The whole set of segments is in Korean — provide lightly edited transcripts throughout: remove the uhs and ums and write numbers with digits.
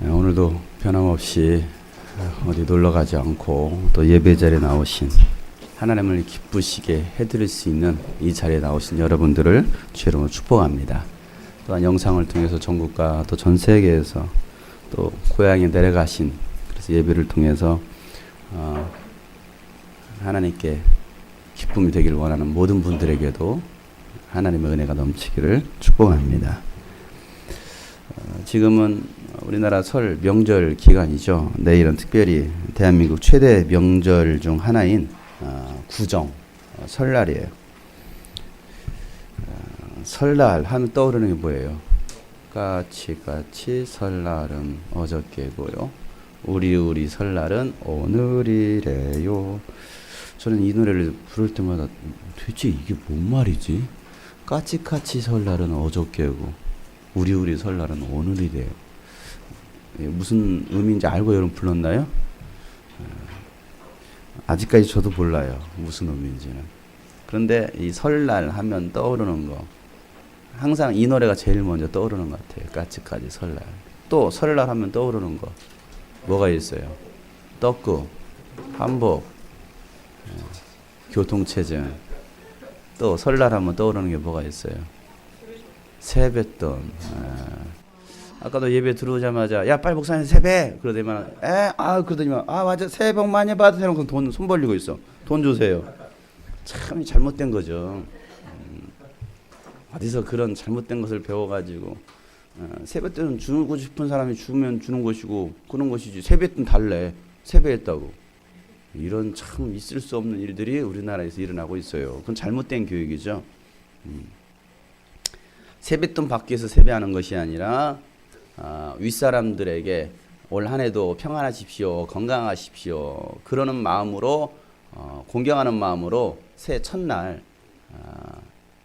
오늘도 변함없이 어디 놀러 가지 않고 또 예배 자리에 나오신 하나님을 기쁘시게 해드릴 수 있는 이 자리에 나오신 여러분들을 주의 이름으로 축복합니다. 또한 영상을 통해서 전국과 또 전 세계에서 또 고향에 내려가신 그래서 예배를 통해서 하나님께 기쁨이 되기를 원하는 모든 분들에게도 하나님의 은혜가 넘치기를 축복합니다. 지금은 우리나라 설 명절 기간이죠. 내일은 특별히 대한민국 최대 명절 중 하나인 구정 설날이에요. 설날 하면 떠오르는 게 뭐예요? 까치 설날은 어저께고요. 우리 설날은 오늘이래요. 저는 이 노래를 부를 때마다 도대체 이게 뭔 말이지? 까치 설날은 어저께고 우리 설날은 오늘이래요. 무슨 의미인지 알고 여러분 불렀나요? 아직까지 저도 몰라요. 무슨 의미인지는. 그런데 이 설날 하면 떠오르는 거 항상 이 노래가 제일 먼저 떠오르는 것 같아요. 까치 설날. 또 설날 하면 떠오르는 거 뭐가 있어요? 떡국, 한복, 교통체증. 또 설날 하면 떠오르는 게 뭐가 있어요? 세뱃돈. 아까도 예배 들어오자마자 야 빨리 목사님 세배 그러더니만 그러더니만 맞아 새해 복 많이 받으세요. 그럼 돈 손 벌리고 있어. 돈 주세요. 참 잘못된 거죠. 어디서 그런 잘못된 것을 배워가지고 세뱃돈 주고 싶은 사람이 주면 주는 것이고 그런 것이지 세뱃돈 달래 세배했다고 이런 참 있을 수 없는 일들이 우리나라에서 일어나고 있어요. 그건 잘못된 교육이죠. 세뱃돈 받기 위해서 세배하는 것이 아니라 윗사람들에게 올 한 해도 평안하십시오, 건강하십시오 그러는 마음으로 공경하는 마음으로 새해 첫날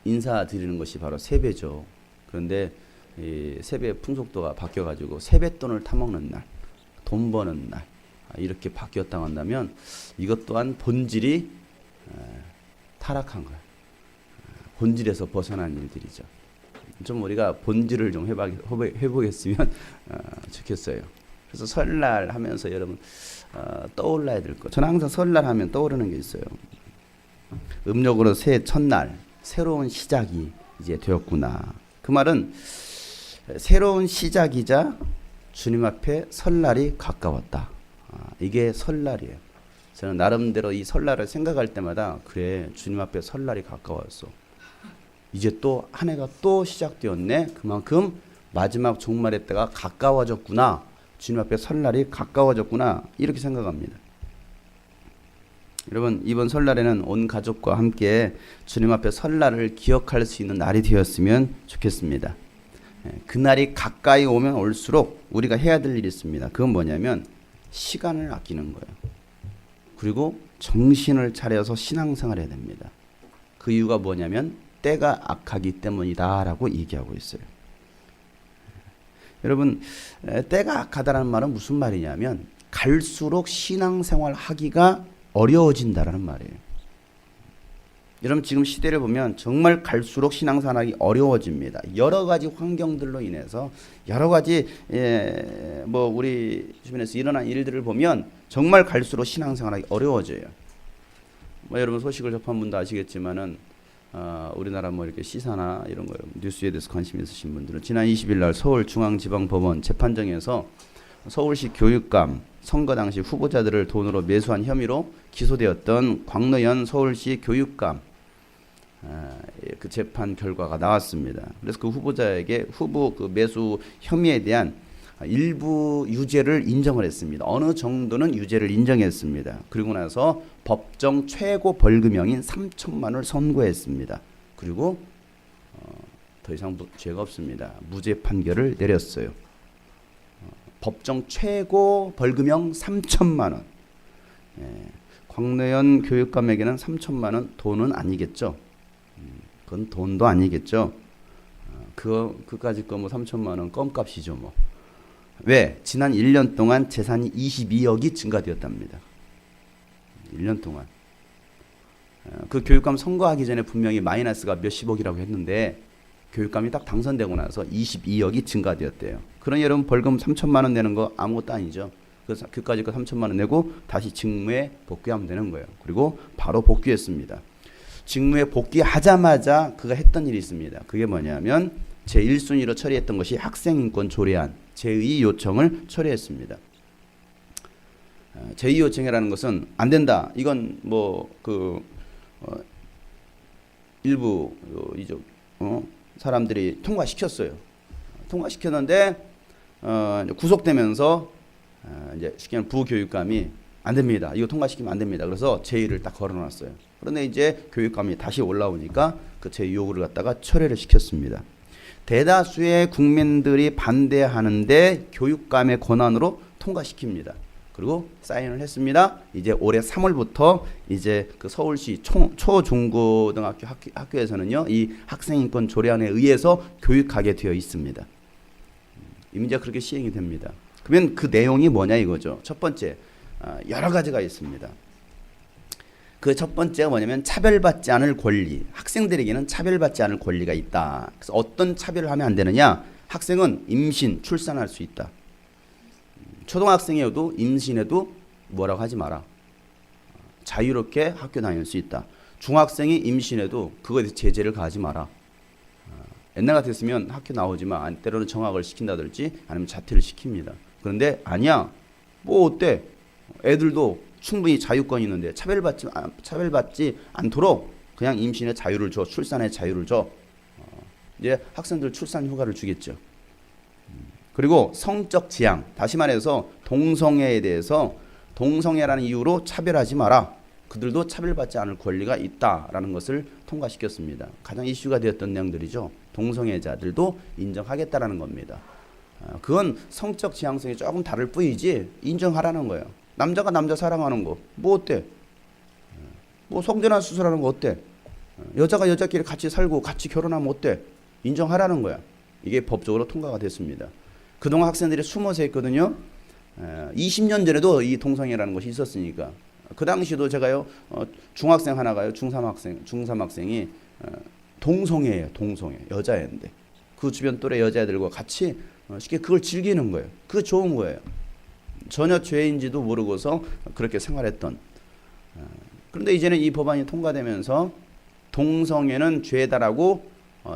인사드리는 것이 바로 세배죠. 그런데 이 세배 풍속도가 바뀌어가지고 세뱃돈을 타먹는 날, 돈 버는 날 이렇게 바뀌었다고 한다면 이것 또한 본질이 타락한 거예요. 본질에서 벗어난 일들이죠. 좀 우리가 본질을 좀 해보겠으면 좋겠어요. 그래서 설날 하면서 여러분 떠올라야 될 것. 저는 항상 설날 하면 떠오르는 게 있어요. 음력으로 새해 첫날 새로운 시작이 이제 되었구나. 그 말은 새로운 시작이자 주님 앞에 설날이 가까웠다. 이게 설날이에요. 저는 나름대로 이 설날을 생각할 때마다 그래 주님 앞에 설날이 가까웠어. 이제 또 한 해가 또 시작되었네. 그만큼 마지막 종말의 때가 가까워졌구나. 주님 앞에 설날이 가까워졌구나. 이렇게 생각합니다. 여러분 이번 설날에는 온 가족과 함께 주님 앞에 설날을 기억할 수 있는 날이 되었으면 좋겠습니다. 그날이 가까이 오면 올수록 우리가 해야 될 일이 있습니다. 그건 뭐냐면 시간을 아끼는 거예요. 그리고 정신을 차려서 신앙생활을 해야 됩니다. 그 이유가 뭐냐면 때가 악하기 때문이다라고 얘기하고 있어요. 여러분 때가 악하다는 말은 무슨 말이냐면 갈수록 신앙생활 하기가 어려워진다라는 말이에요. 여러분 지금 시대를 보면 정말 갈수록 신앙생활하기 어려워집니다. 여러 가지 환경들로 인해서 여러 가지 뭐 우리 주변에서 일어난 일들을 보면 정말 갈수록 신앙생활하기 어려워져요. 뭐 여러분 소식을 접한 분도 아시겠지만은 우리나라 뭐 이렇게 시사나 이런 거 뉴스에 대해서 관심 있으신 분들은 지난 20일 날 서울중앙지방법원 재판정에서 서울시 교육감 선거 당시 후보자들을 돈으로 매수한 혐의로 기소되었던 광노현 서울시 교육감 그 재판 결과가 나왔습니다. 그래서 그 후보자에게 후보 그 매수 혐의에 대한 일부 유죄를 인정을 했습니다. 어느 정도는 유죄를 인정했습니다. 그리고 나서 법정 최고 벌금형인 3천만 원을 선고했습니다. 그리고 더 이상 죄가 없습니다. 무죄 판결을 내렸어요. 법정 최고 벌금형 3천만 원. 광노현 교육감에게는 3천만 원 돈은 아니겠죠. 그건 돈도 아니겠죠. 그까짓 거 뭐 3천만 원 껌값이죠 뭐. 왜? 지난 1년 동안 재산이 22억이 증가되었답니다. 1년 동안. 그 교육감 선거하기 전에 분명히 마이너스가 몇십억이라고 했는데 교육감이 딱 당선되고 나서 22억이 증가되었대요. 그러니 여러분 벌금 3천만 원 내는 거 아무것도 아니죠. 그까지 거 3천만 원 내고 다시 직무에 복귀하면 되는 거예요. 그리고 바로 복귀했습니다. 직무에 복귀하자마자 그가 했던 일이 있습니다. 그게 뭐냐면 제1순위로 처리했던 것이 학생인권 조례안 제의 요청을 처리했습니다. 제의 요청이라는 것은 안 된다. 이건 일부 사람들이 통과시켰어요. 통과시켰는데 구속되면서 이제 시키는 부교육감이 안 됩니다. 이거 통과시키면 안 됩니다. 그래서 제의를 딱 걸어놨어요. 그런데 이제 교육감이 다시 올라오니까 그 제의 요구를 갖다가 철회를 시켰습니다. 대다수의 국민들이 반대하는데 교육감의 권한으로 통과시킵니다. 그리고 사인을 했습니다. 이제 올해 3월부터 이제 그 서울시 초중고등학교 학교에서는요, 이 학생인권 조례안에 의해서 교육하게 되어 있습니다. 이 문제가 그렇게 시행이 됩니다. 그러면 그 내용이 뭐냐 이거죠. 첫 번째, 여러 가지가 있습니다. 그 첫 번째가 뭐냐면 차별받지 않을 권리. 학생들에게는 차별받지 않을 권리가 있다. 그래서 어떤 차별을 하면 안 되느냐? 학생은 임신, 출산할 수 있다. 초등학생이어도 임신해도 뭐라고 하지 마라. 자유롭게 학교 다닐 수 있다. 중학생이 임신해도 그거에 대해서 제재를 가하지 마라. 옛날 같았으면 학교 나오지만 때로는 정학을 시킨다든지 아니면 자퇴를 시킵니다. 그런데 아니야. 뭐 어때? 애들도 충분히 자유권이 있는데 차별받지 않도록 그냥 임신의 자유를 줘. 출산의 자유를 줘. 이제 학생들 출산 휴가를 주겠죠. 그리고 성적 지향, 다시 말해서 동성애에 대해서 동성애라는 이유로 차별하지 마라. 그들도 차별받지 않을 권리가 있다라는 것을 통과시켰습니다. 가장 이슈가 되었던 내용들이죠. 동성애자들도 인정하겠다라는 겁니다. 그건 성적 지향성이 조금 다를 뿐이지 인정하라는 거예요. 남자가 남자 사랑하는 거 뭐 어때? 뭐 성전환 수술하는 거 어때? 여자가 여자끼리 같이 살고 같이 결혼하면 어때? 인정하라는 거야. 이게 법적으로 통과가 됐습니다. 그동안 학생들이 숨어서 했거든요. 20년 전에도 이 동성애라는 것이 있었으니까. 그 당시도 제가요, 중학생 하나가요, 중3학생이 동성애예요. 동성애. 여자애인데. 그 주변 또래 여자애들과 같이 쉽게 그걸 즐기는 거예요. 그거 좋은 거예요. 전혀 죄인지도 모르고서 그렇게 생활했던. 그런데 이제는 이 법안이 통과되면서 동성애는 죄다라고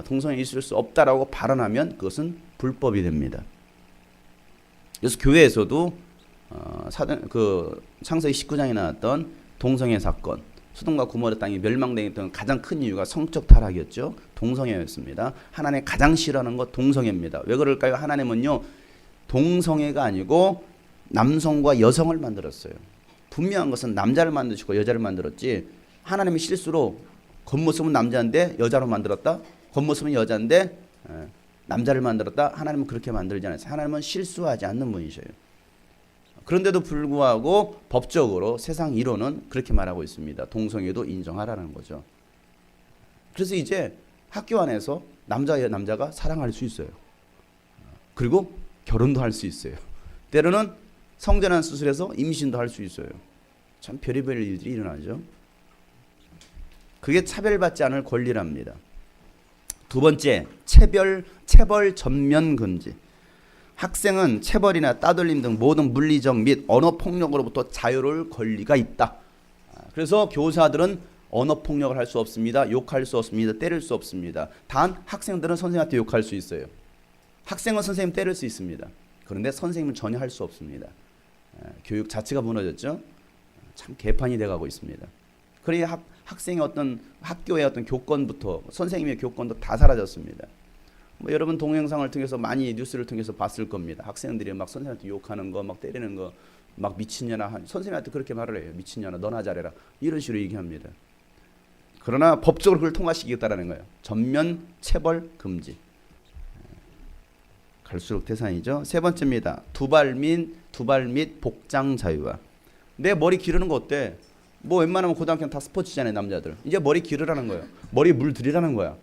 동성애 있을 수 없다라고 발언하면 그것은 불법이 됩니다. 그래서 교회에서도 창세기 19장에 나왔던 동성애 사건, 소돔과 고모라 땅이 멸망되었던 가장 큰 이유가 성적 타락이었죠. 동성애였습니다. 하나님 가장 싫어하는 것 동성애입니다. 왜 그럴까요? 하나님은요, 동성애가 아니고 남성과 여성을 만들었어요. 분명한 것은 남자를 만드시고 여자를 만들었지, 하나님이 실수로 겉모습은 남자인데 여자로 만들었다, 겉모습은 여자인데 남자를 만들었다. 하나님은 그렇게 만들지 않았어요. 하나님은 실수하지 않는 분이셔요. 그런데도 불구하고 법적으로 세상 이론은 그렇게 말하고 있습니다. 동성애도 인정하라는 거죠. 그래서 이제 학교 안에서 남자가 사랑할 수 있어요. 그리고 결혼도 할 수 있어요. 때로는 성전환 수술해서 임신도 할 수 있어요. 참 별의별 일들이 일어나죠. 그게 차별받지 않을 권리랍니다. 두 번째, 체벌 전면 금지. 학생은 체벌이나 따돌림 등 모든 물리적 및 언어 폭력으로부터 자유로울 권리가 있다. 그래서 교사들은 언어 폭력을 할 수 없습니다. 욕할 수 없습니다. 때릴 수 없습니다. 단 학생들은 선생님한테 욕할 수 있어요. 학생은 선생님 때릴 수 있습니다. 그런데 선생님은 전혀 할 수 없습니다. 교육 자체가 무너졌죠. 참 개판이 돼가고 있습니다. 그러니 학생의 어떤 학교의 어떤 교권부터 선생님의 교권도 다 사라졌습니다. 뭐 여러분 동영상을 통해서 많이 뉴스를 통해서 봤을 겁니다. 학생들이 막 선생님한테 욕하는 거, 막 때리는 거, 막 미친년아, 선생님한테 그렇게 말을 해요. 미친년아, 너나 잘해라. 이런 식으로 얘기합니다. 그러나 법적으로 그걸 통과시키겠다라는 거예요. 전면 체벌 금지. 갈수록 태산이죠. 세 번째입니다. 두발 및 복장 자유화. 내 머리 기르는 거 어때? 뭐 웬만하면 고등학교는 다 스포츠잖아요, 남자들. 이제 머리 기르라는 거예요. 머리 물 들이라는 거야.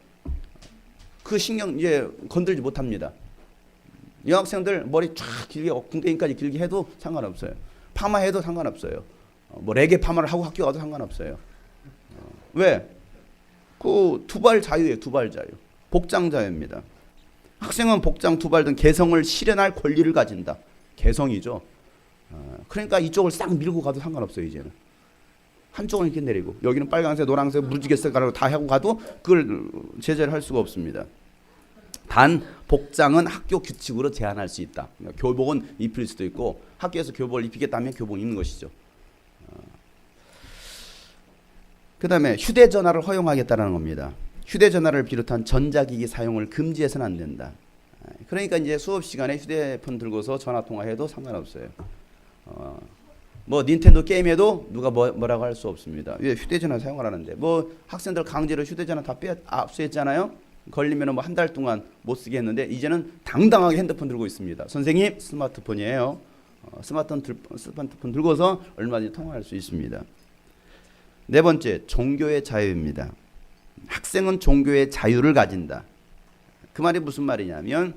그 신경 이제 건들지 못합니다. 여학생들 머리 쫙 길게 궁뎅이까지 길게 해도 상관없어요. 파마해도 상관없어요. 뭐 레게 파마를 하고 학교 가도 상관없어요. 왜? 그 두발 자유예요. 두발 자유. 복장 자유입니다. 학생은 복장, 두발 등 개성을 실현할 권리를 가진다. 개성이죠. 그러니까 이쪽을 싹 밀고 가도 상관없어요. 이제는 한쪽은 이렇게 내리고 여기는 빨간색, 노란색, 무지개색 가로 다 하고 가도 그걸 제재를 할 수가 없습니다. 단 복장은 학교 규칙으로 제한할 수 있다. 그러니까 교복은 입힐 수도 있고 학교에서 교복을 입히겠다면 교복 입는 것이죠. 그 다음에 휴대전화를 허용하겠다는 겁니다. 휴대전화를 비롯한 전자기기 사용을 금지해서는 안 된다. 그러니까 이제 수업 시간에 휴대폰 들고서 전화 통화해도 상관없어요. 뭐 닌텐도 게임해도 누가 뭐라고 할 수 없습니다. 왜 휴대전화 사용하라는데? 뭐 학생들 강제로 휴대전화 다 압수했잖아요. 걸리면은 뭐 한 달 동안 못 쓰게 했는데 이제는 당당하게 핸드폰 들고 있습니다. 선생님 스마트폰이에요. 스마트폰 들고서 얼마든지 통화할 수 있습니다. 네 번째, 종교의 자유입니다. 학생은 종교의 자유를 가진다. 그 말이 무슨 말이냐면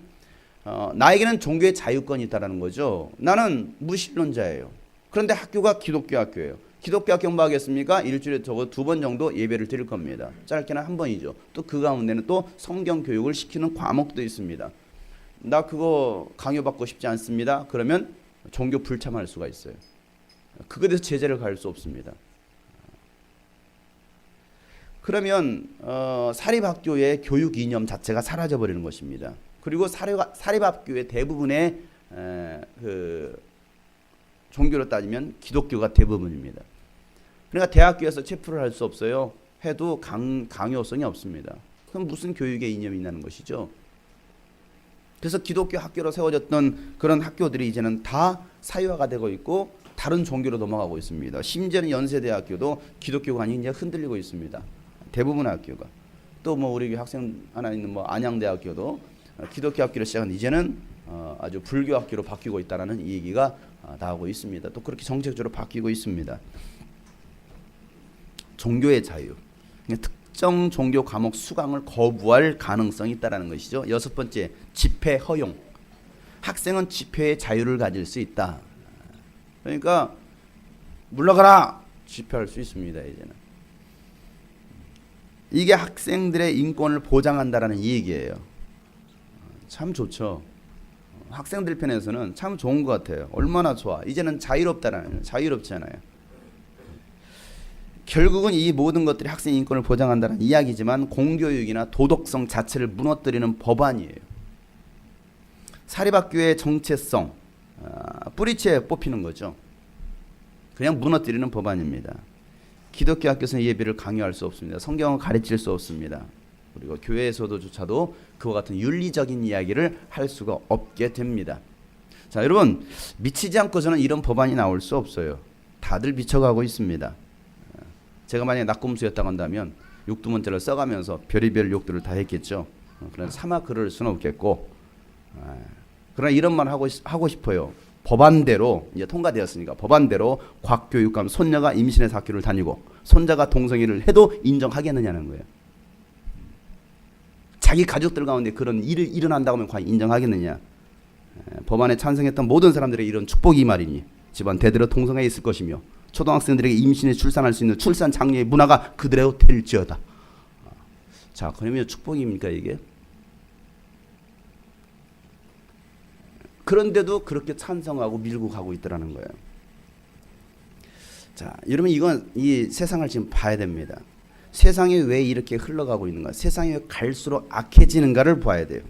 나에게는 종교의 자유권이 있다는 거죠. 나는 무신론자예요. 그런데 학교가 기독교 학교예요. 기독교 학교 뭐 하겠습니까? 일주일에 적어도 2번 정도 예배를 드릴 겁니다. 짧게는 1번이죠. 또 그 가운데는 또 성경 교육을 시키는 과목도 있습니다. 나 그거 강요받고 싶지 않습니다. 그러면 종교 불참할 수가 있어요. 그거에 대해서 제재를 가할 수 없습니다. 그러면 사립학교의 교육 이념 자체가 사라져 버리는 것입니다. 그리고 사립학교의 대부분의 그 종교로 따지면 기독교가 대부분입니다. 그러니까 대학교에서 체프를 할 수 없어요. 해도 강요성이 없습니다. 그럼 무슨 교육의 이념이 있는 것이죠? 그래서 기독교 학교로 세워졌던 그런 학교들이 이제는 다 사유화가 되고 있고 다른 종교로 넘어가고 있습니다. 심지어는 연세대학교도 기독교가 아닌 이제 흔들리고 있습니다. 대부분 학교가. 또 뭐 우리 학생 하나 있는 뭐 안양대학교도 기독교 학교를 시작한 이제는 아주 불교 학교로 바뀌고 있다라는 이 얘기가 나오고 있습니다. 또 그렇게 정책적으로 바뀌고 있습니다. 종교의 자유. 특정 종교 과목 수강을 거부할 가능성이 있다라는 것이죠. 여섯 번째, 집회 허용. 학생은 집회의 자유를 가질 수 있다. 그러니까 물러가라 집회할 수 있습니다. 이제는 이게 학생들의 인권을 보장한다라는 이 얘기예요. 참 좋죠. 학생들 편에서는 참 좋은 것 같아요. 얼마나 좋아. 이제는 자유롭다라는, 자유롭잖아요. 결국은 이 모든 것들이 학생 인권을 보장한다는 이야기지만 공교육이나 도덕성 자체를 무너뜨리는 법안이에요. 사립학교의 정체성, 뿌리채 뽑히는 거죠. 그냥 무너뜨리는 법안입니다. 기독교 학교에서는 예배를 강요할 수 없습니다. 성경을 가르칠 수 없습니다. 그리고 교회에서도조차도 그와 같은 윤리적인 이야기를 할 수가 없게 됩니다. 자, 여러분 미치지 않고서는 이런 법안이 나올 수 없어요. 다들 미쳐가고 있습니다. 제가 만약에 낙곰수였다고 한다면 육두문자를 써가면서 별의별 욕들을 다 했겠죠. 그러나 차마 그럴 수는 없겠고, 그러나 이런 말 하고 싶어요. 법안대로 이제 통과되었으니까 법안대로 곽교육감 손녀가 임신해서 학교를 다니고 손자가 동성애를 해도 인정하겠느냐는 거예요. 자기 가족들 가운데 그런 일이 일어난다고 하면 과연 인정하겠느냐. 법안에 찬성했던 모든 사람들의 이런 축복이 말이니 집안 대대로 동성애에 있을 것이며 초등학생들에게 임신해 출산할 수 있는 출산 장려의 문화가 그대로 될지어다. 자, 그러면 축복입니까 이게? 그런데도 그렇게 찬성하고 밀고 가고 있더라는 거예요. 자, 여러분 이건 이 세상을 지금 봐야 됩니다. 세상이 왜 이렇게 흘러가고 있는가? 세상이 갈수록 악해지는가를 봐야 돼요.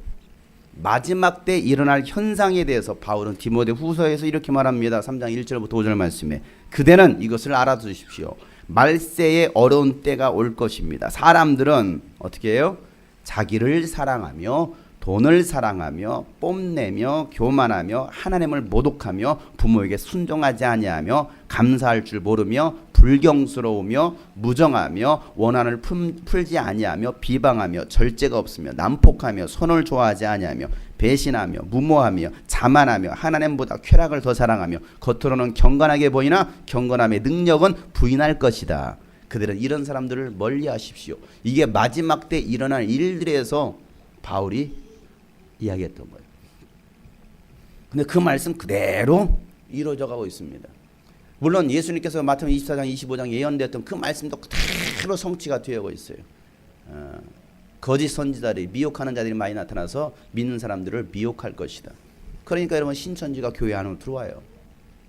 마지막 때 일어날 현상에 대해서 바울은 디모데 후서에서 이렇게 말합니다. 3장 1절부터 5절 말씀에 그대는 이것을 알아두십시오. 말세에 어려운 때가 올 것입니다. 사람들은 어떻게 해요? 자기를 사랑하며 돈을 사랑하며 뽐내며 교만하며 하나님을 모독하며 부모에게 순종하지 아니하며 감사할 줄 모르며 불경스러우며 무정하며 원한을 풀지 아니하며 비방하며 절제가 없으며 난폭하며 선을 좋아하지 아니하며 배신하며 무모하며 자만하며 하나님보다 쾌락을 더 사랑하며 겉으로는 경건하게 보이나 경건함의 능력은 부인할 것이다. 그들은 이런 사람들을 멀리하십시오. 이게 마지막 때 일어날 일들에서 바울이 이야기했던 거예요. 근데 그 말씀 그대로 이루어져 가고 있습니다. 물론 예수님께서 마태복음 24장 25장 예언되었던 그 말씀도 그대로 성취가 되고 있어요. 거짓 선지자들이 미혹하는 자들이 많이 나타나서 믿는 사람들을 미혹할 것이다. 그러니까 여러분 신천지가 교회 안으로 들어와요.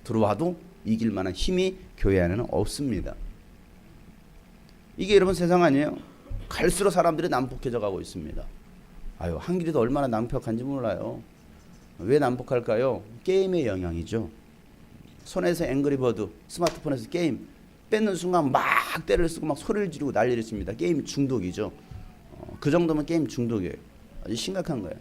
들어와도 이길 만한 힘이 교회 안에는 없습니다. 이게 여러분 세상 아니에요. 갈수록 사람들이 난폭해져 가고 있습니다. 아유, 한길이도 얼마나 난폭한지 몰라요. 왜 난폭할까요? 게임의 영향이죠. 손에서 앵그리버드, 스마트폰에서 게임 뺏는 순간 막 때를 쓰고 막 소리를 지르고 난리를 칩니다. 게임 중독이죠. 그 정도면 게임 중독이에요. 아주 심각한 거예요.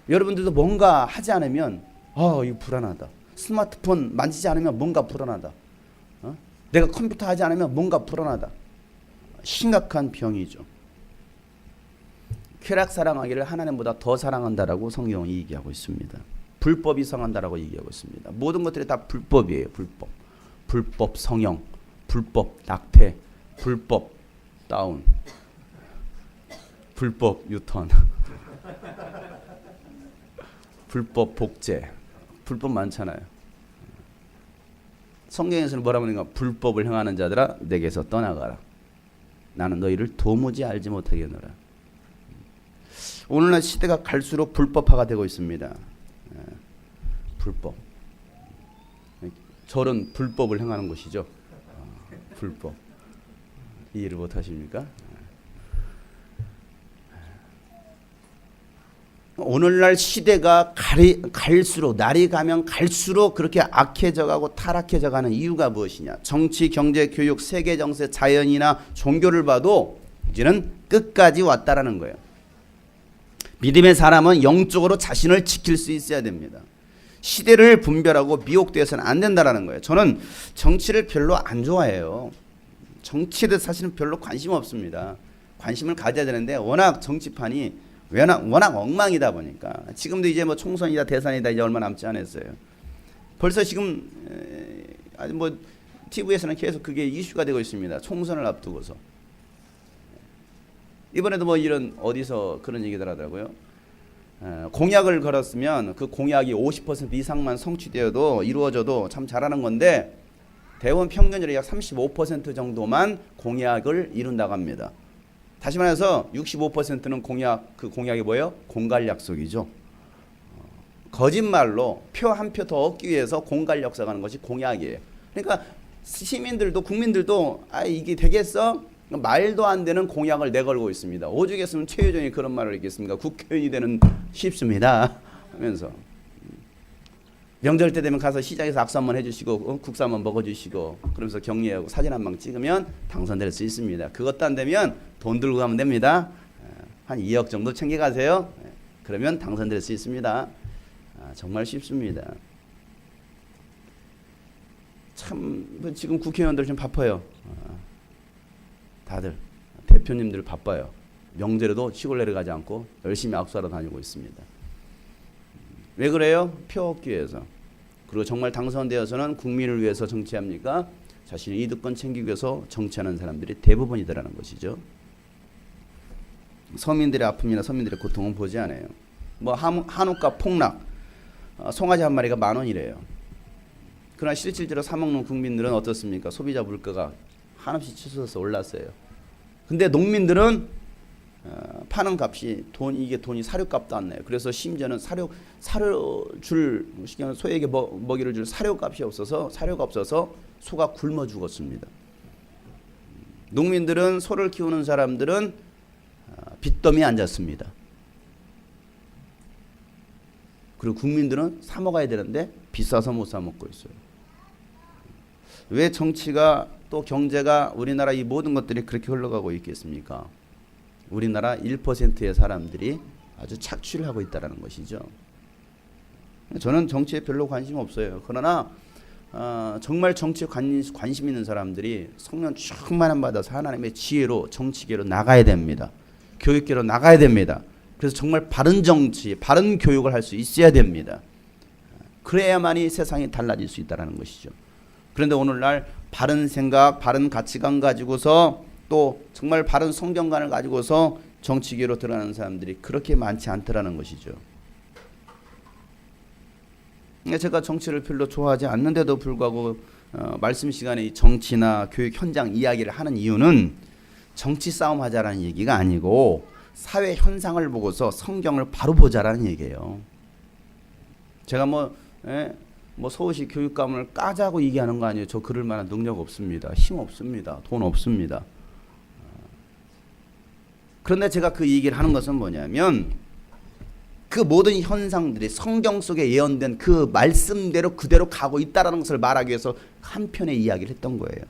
여러분들도 뭔가 하지 않으면 이거 불안하다. 스마트폰 만지지 않으면 뭔가 불안하다. 내가 컴퓨터 하지 않으면 뭔가 불안하다. 심각한 병이죠. 쾌락 사랑하기를 하나님보다 더 사랑한다라고 성경이 얘기하고 있습니다. 불법이 성한다라고 얘기하고 있습니다. 모든 것들이 다 불법이에요. 불법. 불법 성형, 불법 낙태, 불법 다운, 불법 유턴, 불법 복제, 불법 많잖아요. 성경에서는 뭐라고 하는가? 불법을 행하는 자들아 내게서 떠나가라. 나는 너희를 도무지 알지 못하겠노라. 오늘날 시대가 갈수록 불법화가 되고 있습니다. 불법. 절은 불법을 행하는 곳이죠. 불법. 이해를 못하십니까? 오늘날 시대가 갈수록 날이 가면 갈수록 그렇게 악해져가고 타락해져가는 이유가 무엇이냐? 정치, 경제, 교육, 세계 정세, 자연이나 종교를 봐도 이제는 끝까지 왔다라는 거예요. 믿음의 사람은 영적으로 자신을 지킬 수 있어야 됩니다. 시대를 분별하고 미혹되어서는 안 된다라는 거예요. 저는 정치를 별로 안 좋아해요. 정치에 대해서 사실은 별로 관심 없습니다. 관심을 가져야 되는데 워낙 정치판이 워낙 엉망이다 보니까 지금도 이제 뭐 총선이다 대선이다 이제 얼마 남지 않았어요. 벌써 지금 아주 뭐 TV에서는 계속 그게 이슈가 되고 있습니다. 총선을 앞두고서. 이번에도 뭐 이런 어디서 그런 얘기들 하더라고요. 공약을 걸었으면 그 공약이 50% 이상만 성취되어도 이루어져도 참 잘하는 건데 대원 평균율이 약 35% 정도만 공약을 이룬다고 합니다. 다시 말해서 65%는 그 공약이 뭐예요? 공갈 약속이죠. 거짓말로 표 한 표 더 얻기 위해서 공갈 약속하는 것이 공약이에요. 그러니까 시민들도 국민들도 이게 되겠어? 말도 안 되는 공약을 내걸고 있습니다. 오죽했으면 최유정이 그런 말을 했겠습니까? 국회의원이 되는 쉽습니다 하면서 명절 때 되면 가서 시장에서 악수 한번 해주시고 국수 한번 먹어주시고 그러면서 격려하고 사진 한 방 찍으면 당선될 수 있습니다. 그것도 안 되면 돈 들고 가면 됩니다. 한 2억 정도 챙겨가세요. 그러면 당선될 수 있습니다. 정말 쉽습니다. 참 지금 국회의원들 좀 바빠요. 다들 대표님들 바빠요. 명절에도 시골 내려가지 않고 열심히 악수하러 다니고 있습니다. 왜 그래요? 표 얻기 위해서. 그리고 정말 당선되어서는 국민을 위해서 정치합니까? 자신의 이득권 챙기기 위해서 정치하는 사람들이 대부분이더라는 것이죠. 서민들의 아픔이나 서민들의 고통은 보지 않아요. 뭐 한우값 폭락, 송아지 한 마리가 10,000원이래요. 그러나 실질적으로 사 먹는 국민들은 어떻습니까? 소비자 물가가 한없이 치솟아서 올랐어요. 근데 농민들은 파는 값이 이게 돈이 사료값도 안 나요. 그래서 심지어는 사료 줄 소에게 먹이를 줄 사료가 없어서 소가 굶어 죽었습니다. 농민들은 소를 키우는 사람들은 빚더미에 앉았습니다. 그리고 국민들은 사 먹어야 되는데 비싸서 못 사 먹고 있어요. 왜 정치가 또 경제가 우리나라 이 모든 것들이 그렇게 흘러가고 있겠습니까? 우리나라 1%의 사람들이 아주 착취를 하고 있다는 것이죠. 저는 정치에 별로 관심 없어요. 그러나 정말 정치에 관심 있는 사람들이 성령 충만함 받아서 하나님의 지혜로 정치계로 나가야 됩니다. 교육계로 나가야 됩니다. 그래서 정말 바른 정치, 바른 교육을 할 수 있어야 됩니다. 그래야만이 세상이 달라질 수 있다는 것이죠. 그런데 오늘날 바른 생각, 바른 가치관 가지고서 또 정말 바른 성경관을 가지고서 정치계로 들어가는 사람들이 그렇게 많지 않더라는 것이죠. 제가 정치를 별로 좋아하지 않는데도 불구하고 말씀 시간에 이 정치나 교육 현장 이야기를 하는 이유는 정치 싸움 하자라는 얘기가 아니고 사회 현상을 보고서 성경을 바로 보자라는 얘기예요. 제가 뭐 서울시 교육감을 까자고 얘기하는 거 아니에요. 저 그럴 만한 능력 없습니다. 힘 없습니다. 돈 없습니다. 그런데 제가 그 얘기를 하는 것은 뭐냐면 그 모든 현상들이 성경 속에 예언된 그 말씀대로 그대로 가고 있다는 것을 말하기 위해서 한 편의 이야기를 했던 거예요.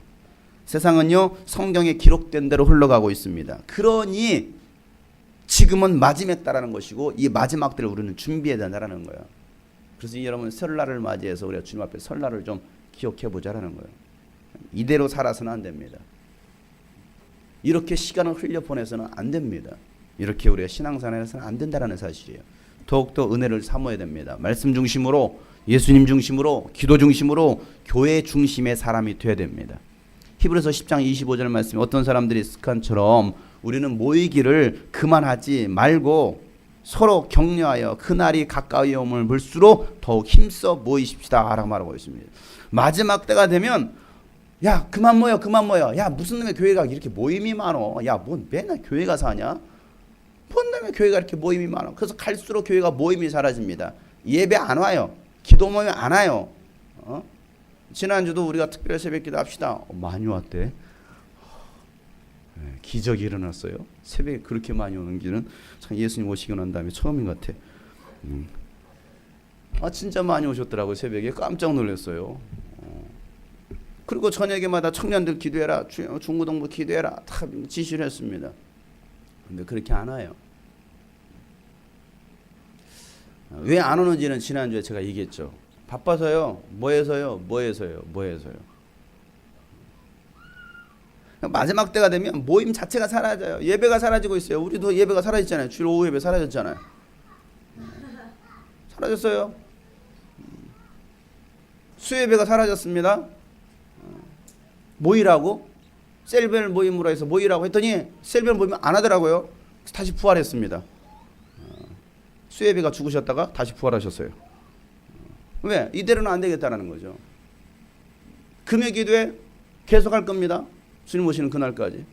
세상은요 성경에 기록된 대로 흘러가고 있습니다. 그러니 지금은 마지막다라는 것이고 이 마지막 때를 우리는 준비해야 된다는 거예요. 그래서 여러분 설날을 맞이해서 우리가 주님 앞에 설날을 좀 기억해 보자라는 거예요. 이대로 살아서는 안 됩니다. 이렇게 시간을 흘려보내서는 안 됩니다. 이렇게 우리가 신앙생활에서는 안 된다는 사실이에요. 더욱더 은혜를 사모해야 됩니다. 말씀 중심으로, 예수님 중심으로, 기도 중심으로, 교회 중심의 사람이 돼야 됩니다. 히브리서 10장 25절 말씀에 어떤 사람들이 습관처럼 우리는 모이기를 그만하지 말고 서로 격려하여 그날이 가까이 오면 볼수록 더욱 힘써 모이십시다 라고 말하고 있습니다. 마지막 때가 되면 야 그만 모여 야 무슨 놈의 교회가 이렇게 모임이 많어, 야 뭐 맨날 교회 가서 하냐, 뭔 놈의 교회가 이렇게 모임이 많아. 그래서 갈수록 교회가 모임이 사라집니다. 예배 안 와요. 기도 모임 안 와요. 지난주도 우리가 특별 새벽기도 합시다. 많이 왔대. 기적이 일어났어요. 새벽에 그렇게 많이 오는 길은 참 예수님 오시고 난 다음에 처음인 것 같아. 진짜 많이 오셨더라고요. 새벽에 깜짝 놀랐어요. 그리고 저녁에마다 청년들 기도해라, 중고등부 기도해라 다 지시를 했습니다. 근데 그렇게 안 와요. 왜 안 오는지는 지난주에 제가 얘기했죠. 바빠서요. 뭐해서요. 마지막 때가 되면 모임 자체가 사라져요. 예배가 사라지고 있어요. 우리도 예배가 사라졌잖아요. 주일 오후 예배 사라졌잖아요. 사라졌어요. 수예배가 사라졌습니다. 모이라고 셀별 모임으로 해서 모이라고 했더니 셀별 모임 안 하더라고요. 다시 부활했습니다. 수예배가 죽으셨다가 다시 부활하셨어요. 왜? 이대로는 안 되겠다는 거죠. 금요 기도회 계속할 겁니다. 주님 오시는 그날까지.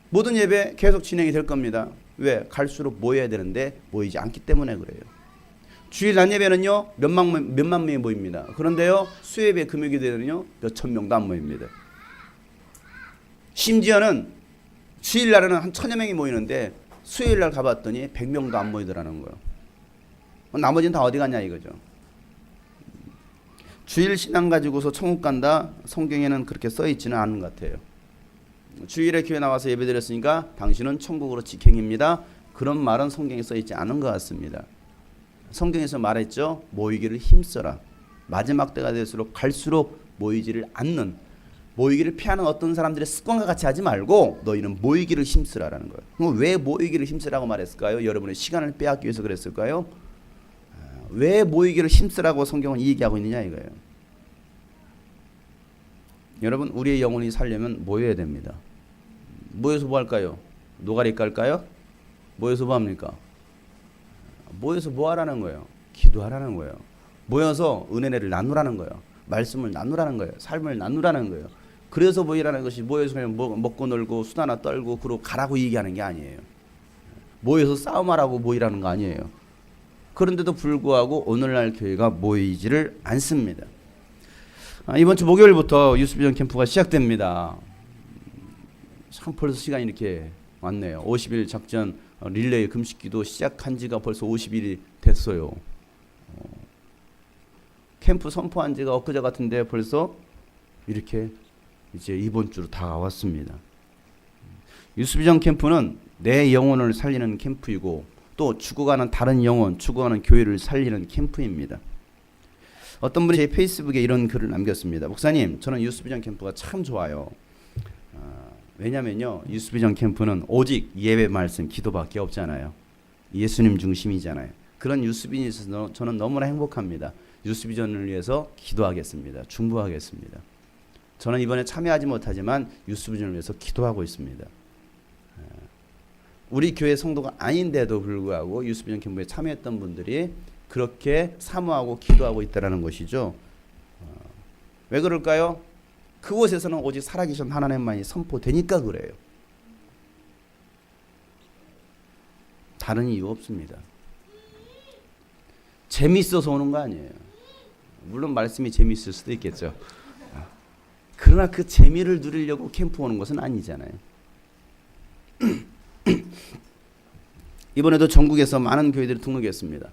모든 예배 계속 진행이 될 겁니다. 왜? 갈수록 모여야 되는데 모이지 않기 때문에 그래요. 주일 낮 예배는요 몇만 명이 모입니다. 그런데요 수예배 금요 기도회는요 몇천 명도 안 모입니다. 심지어는 주일날에는 한 1000여 명이 모이는데 수요일날 가봤더니 100명도 안 모이더라는 거예요. 나머지는 다 어디 갔냐 이거죠. 주일 신앙 가지고서 천국 간다, 성경에는 그렇게 써있지는 않은 것 같아요. 주일에 교회 나와서 예배 드렸으니까 당신은 천국으로 직행입니다. 그런 말은 성경에 써있지 않은 것 같습니다. 성경에서 말했죠. 모이기를 힘써라. 마지막 때가 될수록 갈수록 모이지를 않는, 모이기를 피하는 어떤 사람들의 습관과 같이 하지 말고 너희는 모이기를 힘쓰라라는 거예요. 그럼 왜 모이기를 힘쓰라고 말했을까요? 여러분의 시간을 빼앗기 위해서 그랬을까요? 왜 모이기를 힘쓰라고 성경은 얘기하고 있느냐 이거예요. 여러분 우리의 영혼이 살려면 모여야 됩니다. 모여서 뭐 할까요? 노가리 깔까요? 모여서 뭐 합니까? 모여서 뭐 하라는 거예요? 기도하라는 거예요. 모여서 은혜를 나누라는 거예요. 말씀을 나누라는 거예요. 삶을 나누라는 거예요. 그래서 모이라는 것이 모여서 그냥 먹고 놀고 수다나 떨고 그러고 가라고 얘기하는 게 아니에요. 모여서 싸움하라고 모이라는 거 아니에요. 그런데도 불구하고 오늘날 교회가 모이지를 않습니다. 이번 주 목요일부터 유스비전 캠프가 시작됩니다. 참 벌써 시간이 이렇게 왔네요. 50일 작전 릴레이 금식기도 시작한 지가 벌써 50일이 됐어요. 캠프 선포한 지가 엊그제 같은데 벌써 이렇게 이제 이번 주로 다가왔습니다. 유스비전 캠프는 내 영혼을 살리는 캠프이고 또 죽어가는 다른 영혼, 죽어가는 교회를 살리는 캠프입니다. 어떤 분이 제 페이스북에 이런 글을 남겼습니다. 목사님, 저는 유스비전 캠프가 참 좋아요. 왜냐면요, 유스비전 캠프는 오직 예배, 말씀, 기도밖에 없잖아요. 예수님 중심이잖아요. 그런 유스비전에 있어서 저는 너무나 행복합니다. 유스비전을 위해서 기도하겠습니다. 중보하겠습니다. 저는 이번에 참여하지 못하지만 유스비전을 위해서 기도하고 있습니다. 우리 교회 성도가 아닌데도 불구하고 유스비전 캠프에 참여했던 분들이 그렇게 사모하고 기도하고 있다는 것이죠. 왜 그럴까요? 그곳에서는 오직 살아계신 하나님만이 선포되니까 그래요. 다른 이유 없습니다. 재밌어서 오는 거 아니에요. 물론 말씀이 재밌을 수도 있겠죠. 그러나 그 재미를 누리려고 캠프 오는 것은 아니잖아요. 이번에도 전국에서 많은 교회들이 등록했습니다.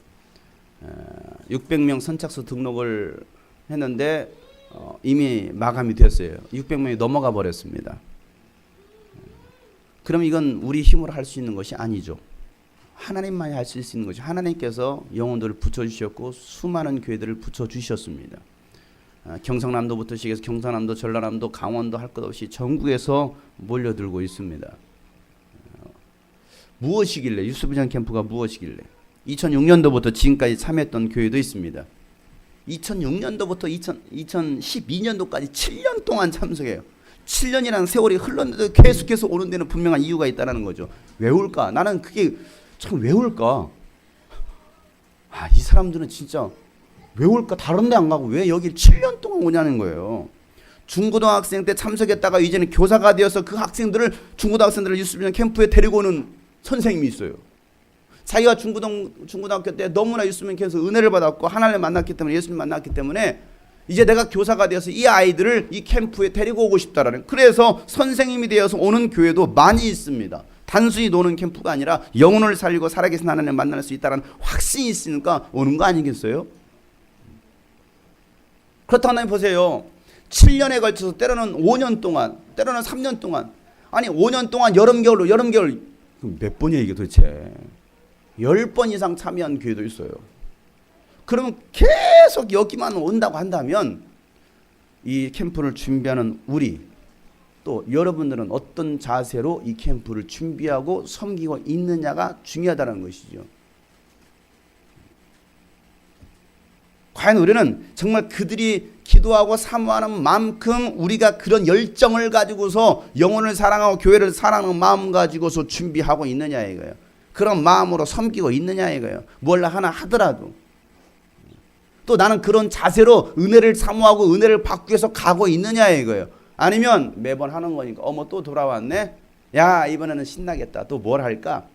600명 선착순 등록을 했는데 이미 마감이 됐어요. 600명이 넘어가 버렸습니다. 그럼 이건 우리 힘으로 할 수 있는 것이 아니죠. 하나님만이 할 수 있는 것이, 하나님께서 영혼들을 붙여주셨고 수많은 교회들을 붙여주셨습니다. 경상남도부터 시작해서 경상남도, 전라남도, 강원도 할 것 없이 전국에서 몰려들고 있습니다. 무엇이길래, 유스비전 캠프가 무엇이길래 2006년도부터 지금까지 참여했던 교회도 있습니다. 2006년도부터 2012년도까지 7년 동안 참석해요. 7년이라는 세월이 흘렀는데도 계속해서 오는 데는 분명한 이유가 있다는 거죠. 왜 올까? 나는 그게 참 왜 올까? 이 사람들은 진짜 왜 올까? 다른 데 안 가고 왜 여길 7년 동안 오냐는 거예요. 중고등학생 때 참석했다가 이제는 교사가 되어서 그 학생들을, 중고등학생들을 유스비전 캠프에 데리고 오는 선생님이 있어요. 자기가 중고등학교 때 너무나 유스비전 캠프에서 은혜를 받았고 하나님을 만났기 때문에, 예수님 만났기 때문에 이제 내가 교사가 되어서 이 아이들을 이 캠프에 데리고 오고 싶다라는, 그래서 선생님이 되어서 오는 교회도 많이 있습니다. 단순히 노는 캠프가 아니라 영혼을 살리고 살아계신 하나님을 만날 수 있다는 확신이 있으니까 오는 거 아니겠어요? 그렇다고 하나님 보세요. 7년에 걸쳐서 때로는 5년 동안, 때로는 3년 동안, 아니 5년 동안 여름 겨울 몇 번이에요 이게 도대체? 10번 이상 참여한 교회도 있어요. 그러면 계속 여기만 온다고 한다면 이 캠프를 준비하는 우리, 또 여러분들은 어떤 자세로 이 캠프를 준비하고 섬기고 있느냐가 중요하다는 것이죠. 과연 우리는 정말 그들이 기도하고 사모하는 만큼 우리가 그런 열정을 가지고서 영혼을 사랑하고 교회를 사랑하는 마음 가지고서 준비하고 있느냐 이거예요. 그런 마음으로 섬기고 있느냐 이거예요. 뭘 하나 하더라도. 또 나는 그런 자세로 은혜를 사모하고 은혜를 받기 위해서 가고 있느냐 이거예요. 아니면 매번 하는 거니까 어머 또 돌아왔네. 야 이번에는 신나겠다. 또 뭘 할까?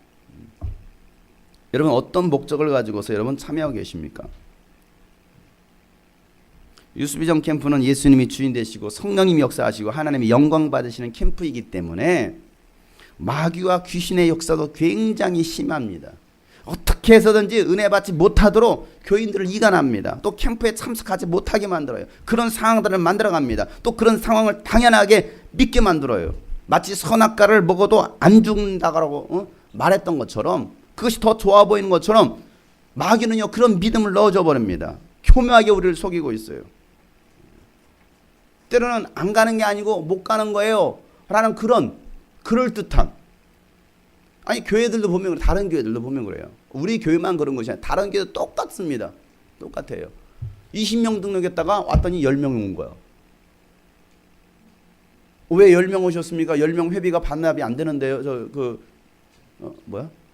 여러분 어떤 목적을 가지고서 여러분 참여하고 계십니까? 유스비전 캠프는 예수님이 주인 되시고 성령님이 역사하시고 하나님이 영광 받으시는 캠프이기 때문에 마귀와 귀신의 역사도 굉장히 심합니다. 어떻게 해서든지 은혜 받지 못하도록 교인들을 이간합니다. 또 캠프에 참석하지 못하게 만들어요. 그런 상황들을 만들어갑니다. 또 그런 상황을 당연하게 믿게 만들어요. 마치 선악과를 먹어도 안 죽는다고 말했던 것처럼, 그것이 더 좋아 보이는 것처럼 마귀는요 그런 믿음을 넣어줘 버립니다. 교묘하게 우리를 속이고 있어요. 때로는 안 가는 게 아니고 못 가는 거예요 라는 그런 그럴듯한, 아니 교회들도 보면 다른 교회들도 보면 그래요. 우리 교회만 그런 것이 아니라 다른 교회도 똑같습니다. 똑같아요. 20명 등록했다가 왔더니 10명 온 거야. 왜 10명 오셨습니까? 10명 회비가 반납이 안 되는데요.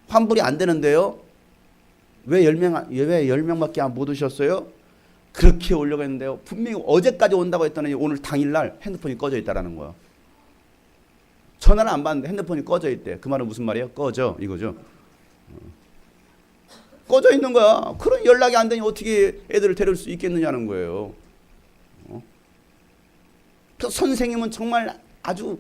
환불이 안 되는데요. 왜 10명밖에 못 오셨어요? 그렇게 오려고 했는데요. 분명히 어제까지 온다고 했더니 오늘 당일날 핸드폰이 꺼져 있다라는 거야. 전화를 안 받는데 핸드폰이 꺼져 있대. 그 말은 무슨 말이에요? 꺼져 이거죠. 꺼져 있는 거야. 그런 연락이 안 되니 어떻게 애들을 데려올 수 있겠느냐는 거예요. 그래서 선생님은 정말 아주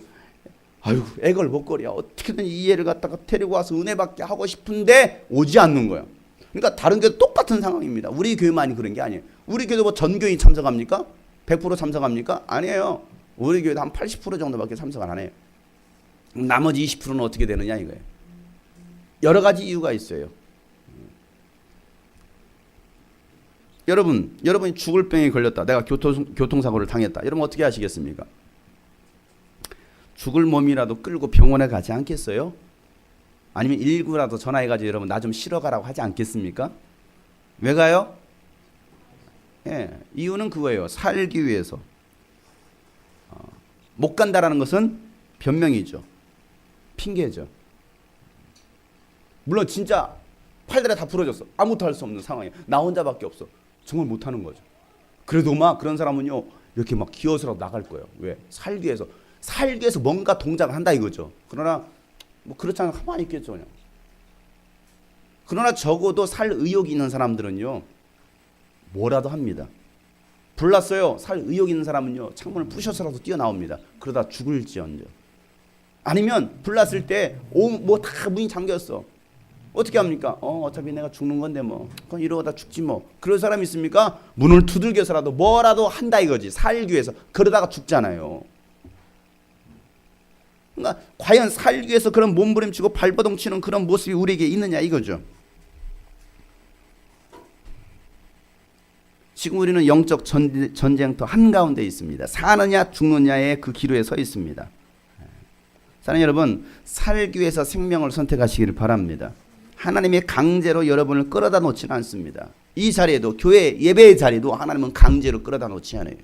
애걸복걸이야. 어떻게든 이 애를 갖다가 데리고 와서 은혜 받게 하고 싶은데 오지 않는 거야. 그러니까 다른 교회 똑같은 상황입니다. 우리 교회만이 그런 게 아니에요. 우리 교회도 뭐 전 교인 참석합니까? 100% 참석합니까? 아니에요. 우리 교회도 한 80% 정도밖에 참석을 안 해요. 나머지 20%는 어떻게 되느냐 이거예요. 여러 가지 이유가 있어요. 여러분이 죽을 병에 걸렸다. 내가 교통사고를 당했다. 여러분 어떻게 하시겠습니까? 죽을 몸이라도 끌고 병원에 가지 않겠어요? 아니면 119라도 전화해가지고 여러분 나 좀 쉬러 가라고 하지 않겠습니까? 왜 가요? 예, 이유는 그거예요. 살기 위해서. 못 간다라는 것은 변명이죠. 핑계죠. 물론 진짜 팔다리 다 부러졌어. 아무것도 할 수 없는 상황이야. 나 혼자밖에 없어. 정말 못하는 거죠. 그래도 막 그런 사람은요 이렇게 막 기어서라도 나갈 거예요. 왜? 살기 위해서 뭔가 동작을 한다 이거죠. 그러나 뭐 그렇잖아요. 가만히 있겠죠 그냥. 그러나 적어도 살 의욕이 있는 사람들은요 뭐라도 합니다. 불났어요. 살 의욕 있는 사람은요 창문을 부셔서라도 뛰어나옵니다. 그러다 죽을지언정. 아니면 불났을 때 뭐 다 문이 잠겼어. 어떻게 합니까? 어차피 내가 죽는 건데 뭐 그건 이러다 죽지 뭐. 그런 사람 있습니까? 문을 두들겨서라도 뭐라도 한다 이거지. 살기 위해서. 그러다가 죽잖아요. 그러니까 과연 살기 위해서 그런 몸부림치고 발버둥치는 그런 모습이 우리에게 있느냐 이거죠. 지금 우리는 영적 전쟁터 한가운데 있습니다. 사느냐 죽느냐의 그 기로에 서 있습니다. 사랑하는 여러분, 살기 위해서 생명을 선택하시기를 바랍니다. 하나님이 강제로 여러분을 끌어다 놓지는 않습니다. 이 자리에도 교회 예배의 자리도 하나님은 강제로 끌어다 놓지 않아요.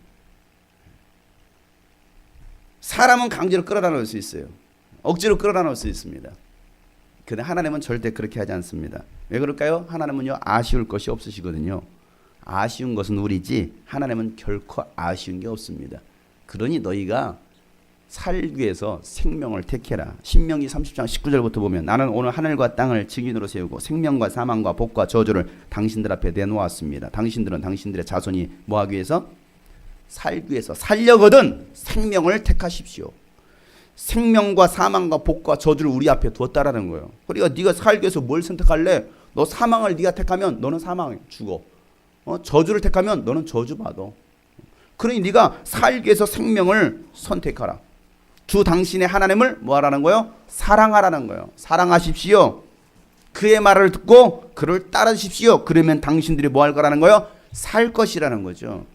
사람은 강제로 끌어다 놓을 수 있어요. 억지로 끌어다 놓을 수 있습니다. 그런데 하나님은 절대 그렇게 하지 않습니다. 왜 그럴까요? 하나님은요 아쉬울 것이 없으시거든요. 아쉬운 것은 우리지 하나님은 결코 아쉬운 게 없습니다. 그러니 너희가 살기 위해서 생명을 택해라. 신명기 30장 19절부터 보면 나는 오늘 하늘과 땅을 증인으로 세우고 생명과 사망과 복과 저주를 당신들 앞에 내놓았습니다. 당신들은 당신들의 자손이 뭐하기 위해서? 살기 위해서. 살려거든 생명을 택하십시오. 생명과 사망과 복과 저주를 우리 앞에 두었다라는 거예요. 그러니까 네가 살기 위해서 뭘 선택할래? 너 사망을 네가 택하면 너는 사망 죽어. 저주를 택하면 너는 저주 받아. 그러니 네가 살기 위해서 생명을 선택하라. 주 당신의 하나님을 뭐하라는 거예요? 사랑하라는 거예요. 사랑하십시오. 그의 말을 듣고 그를 따르십시오. 그러면 당신들이 뭐 할 거라는 거예요? 살 것이라는 거죠.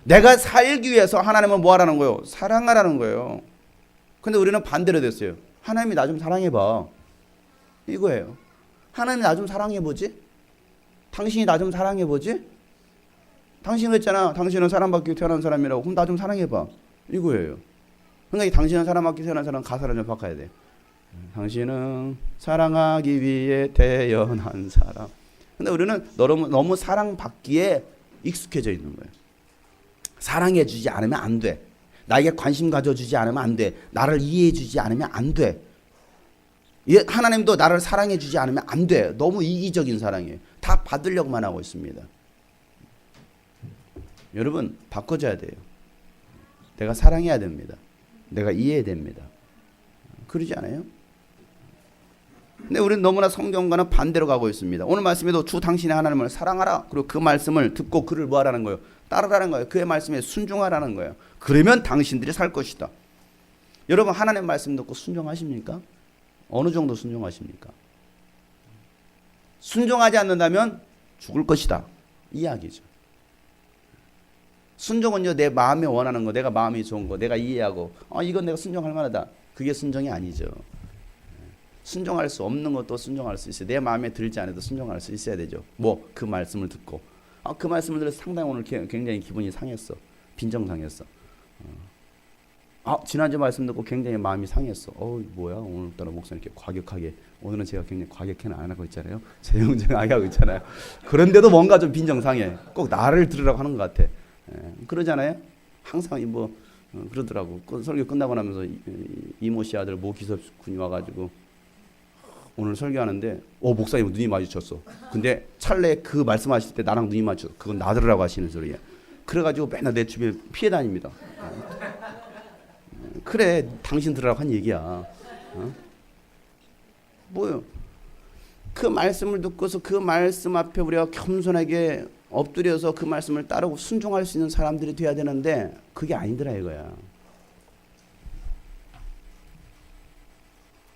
내가 살기 위해서 하나님은 뭐 하라는 거예요? 사랑하라는 거예요. 근데 우리는 반대로 됐어요. 하나님이 나 좀 사랑해봐. 이거예요. 하나님이 나 좀 사랑해보지? 당신이 나 좀 사랑해보지? 당신은 했잖아. 당신은 사랑받기 태어난 사람이라고. 그럼 나 좀 사랑해봐. 이거예요. 그러니까 당신은 사랑받기 태어난 사람 가사를 좀 바꿔야 돼. 당신은 사랑하기 위해 태어난 사람. 근데 우리는 너무 사랑받기에 익숙해져 있는 거예요. 사랑해주지 않으면 안 돼. 나에게 관심 가져주지 않으면 안 돼. 나를 이해해주지 않으면 안 돼. 하나님도 나를 사랑해주지 않으면 안 돼. 너무 이기적인 사랑이에요. 다 받으려고만 하고 있습니다. 여러분 바꿔줘야 돼요. 내가 사랑해야 됩니다. 내가 이해해야 됩니다. 그러지 않아요? 근데 우리는 너무나 성경과는 반대로 가고 있습니다. 오늘 말씀에도 주 당신의 하나님을 사랑하라. 그리고 그 말씀을 듣고 그를 뭐하라는 거예요? 따르라는 거예요. 그의 말씀에 순종하라는 거예요. 그러면 당신들이 살 것이다. 여러분 하나님 말씀 듣고 순종하십니까? 어느 정도 순종하십니까? 순종하지 않는다면 죽을 것이다. 이 이야기죠. 순종은요 내 마음에 원하는 거, 내가 마음이 좋은 거, 내가 이해하고 이건 내가 순종할 만하다. 그게 순종이 아니죠. 순종할 수 없는 것도 순종할 수 있어요. 내 마음에 들지 않아도 순종할 수 있어야 되죠. 뭐 그 말씀을 듣고 그 말씀을 들어서 상당히 오늘 굉장히 기분이 상했어. 빈정상했어. 지난주 말씀 듣고 굉장히 마음이 상했어. 뭐야 오늘따라 목사님 이렇게 과격하게. 오늘은 제가 굉장히 과격해는 안 하고 있잖아요. 조용조용하게 하고 있잖아요. 그런데도 뭔가 좀 빈정상해. 꼭 나를 들으라고 하는 것 같아. 그러잖아요. 항상 그러더라고. 설교 끝나고 나면서 이모 씨 아들 모기섭 군이 와가지고 오늘 설교하는데 목사님 눈이 마주쳤어. 근데 찰나에 그 말씀하실 때 나랑 눈이 마주쳤어. 그건 나 들으라고 하시는 소리야. 그래가지고 맨날 내 주변에 피해 다닙니다. 그래 당신 들으라고 한 얘기야. 뭐요? 그 말씀을 듣고서 그 말씀 앞에 우리가 겸손하게 엎드려서 그 말씀을 따르고 순종할 수 있는 사람들이 돼야 되는데 그게 아니더라 이거야.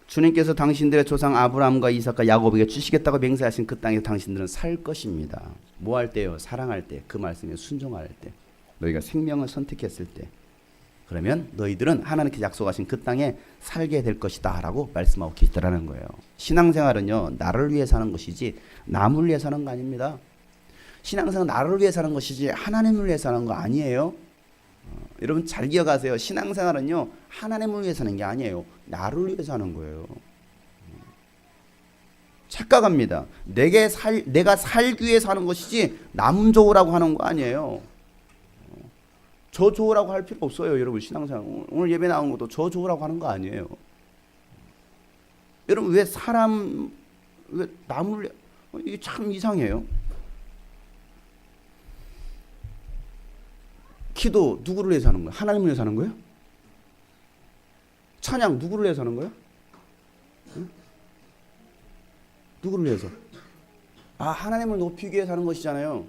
주님께서 당신들의 조상 아브라함과 이삭과 야곱에게 주시겠다고 맹세하신 그 땅에서 당신들은 살 것입니다. 뭐 할 때요? 사랑할 때, 그 말씀에 순종할 때, 너희가 생명을 선택했을 때, 그러면 너희들은 하나님께서 약속하신 그 땅에 살게 될 것이다 라고 말씀하고 계시더라는 거예요. 신앙생활은요 나를 위해 사는 것이지 남을 위해 사는 거 아닙니다. 신앙생활은 나를 위해 사는 것이지 하나님을 위해 사는 거 아니에요. 여러분 잘 기억하세요. 신앙생활은요 하나님을 위해 사는 게 아니에요. 나를 위해 사는 거예요. 착각합니다. 내가 살기 위해 사는 것이지 남 좋으라고 하는 거 아니에요. 저 좋으라고 할 필요 없어요. 여러분 신앙생활 오늘 예배 나온 것도 저 좋으라고 하는 거 아니에요. 여러분 왜 사람 왜 남을 이게 참 이상해요. 기도 누구를 위해서 하는 거야? 하나님을 위해서 하는 거예요? 찬양 누구를 위해서 하는 거예요? 응? 누구를 위해서? 하나님을 높이기 위해서 하는 것이잖아요.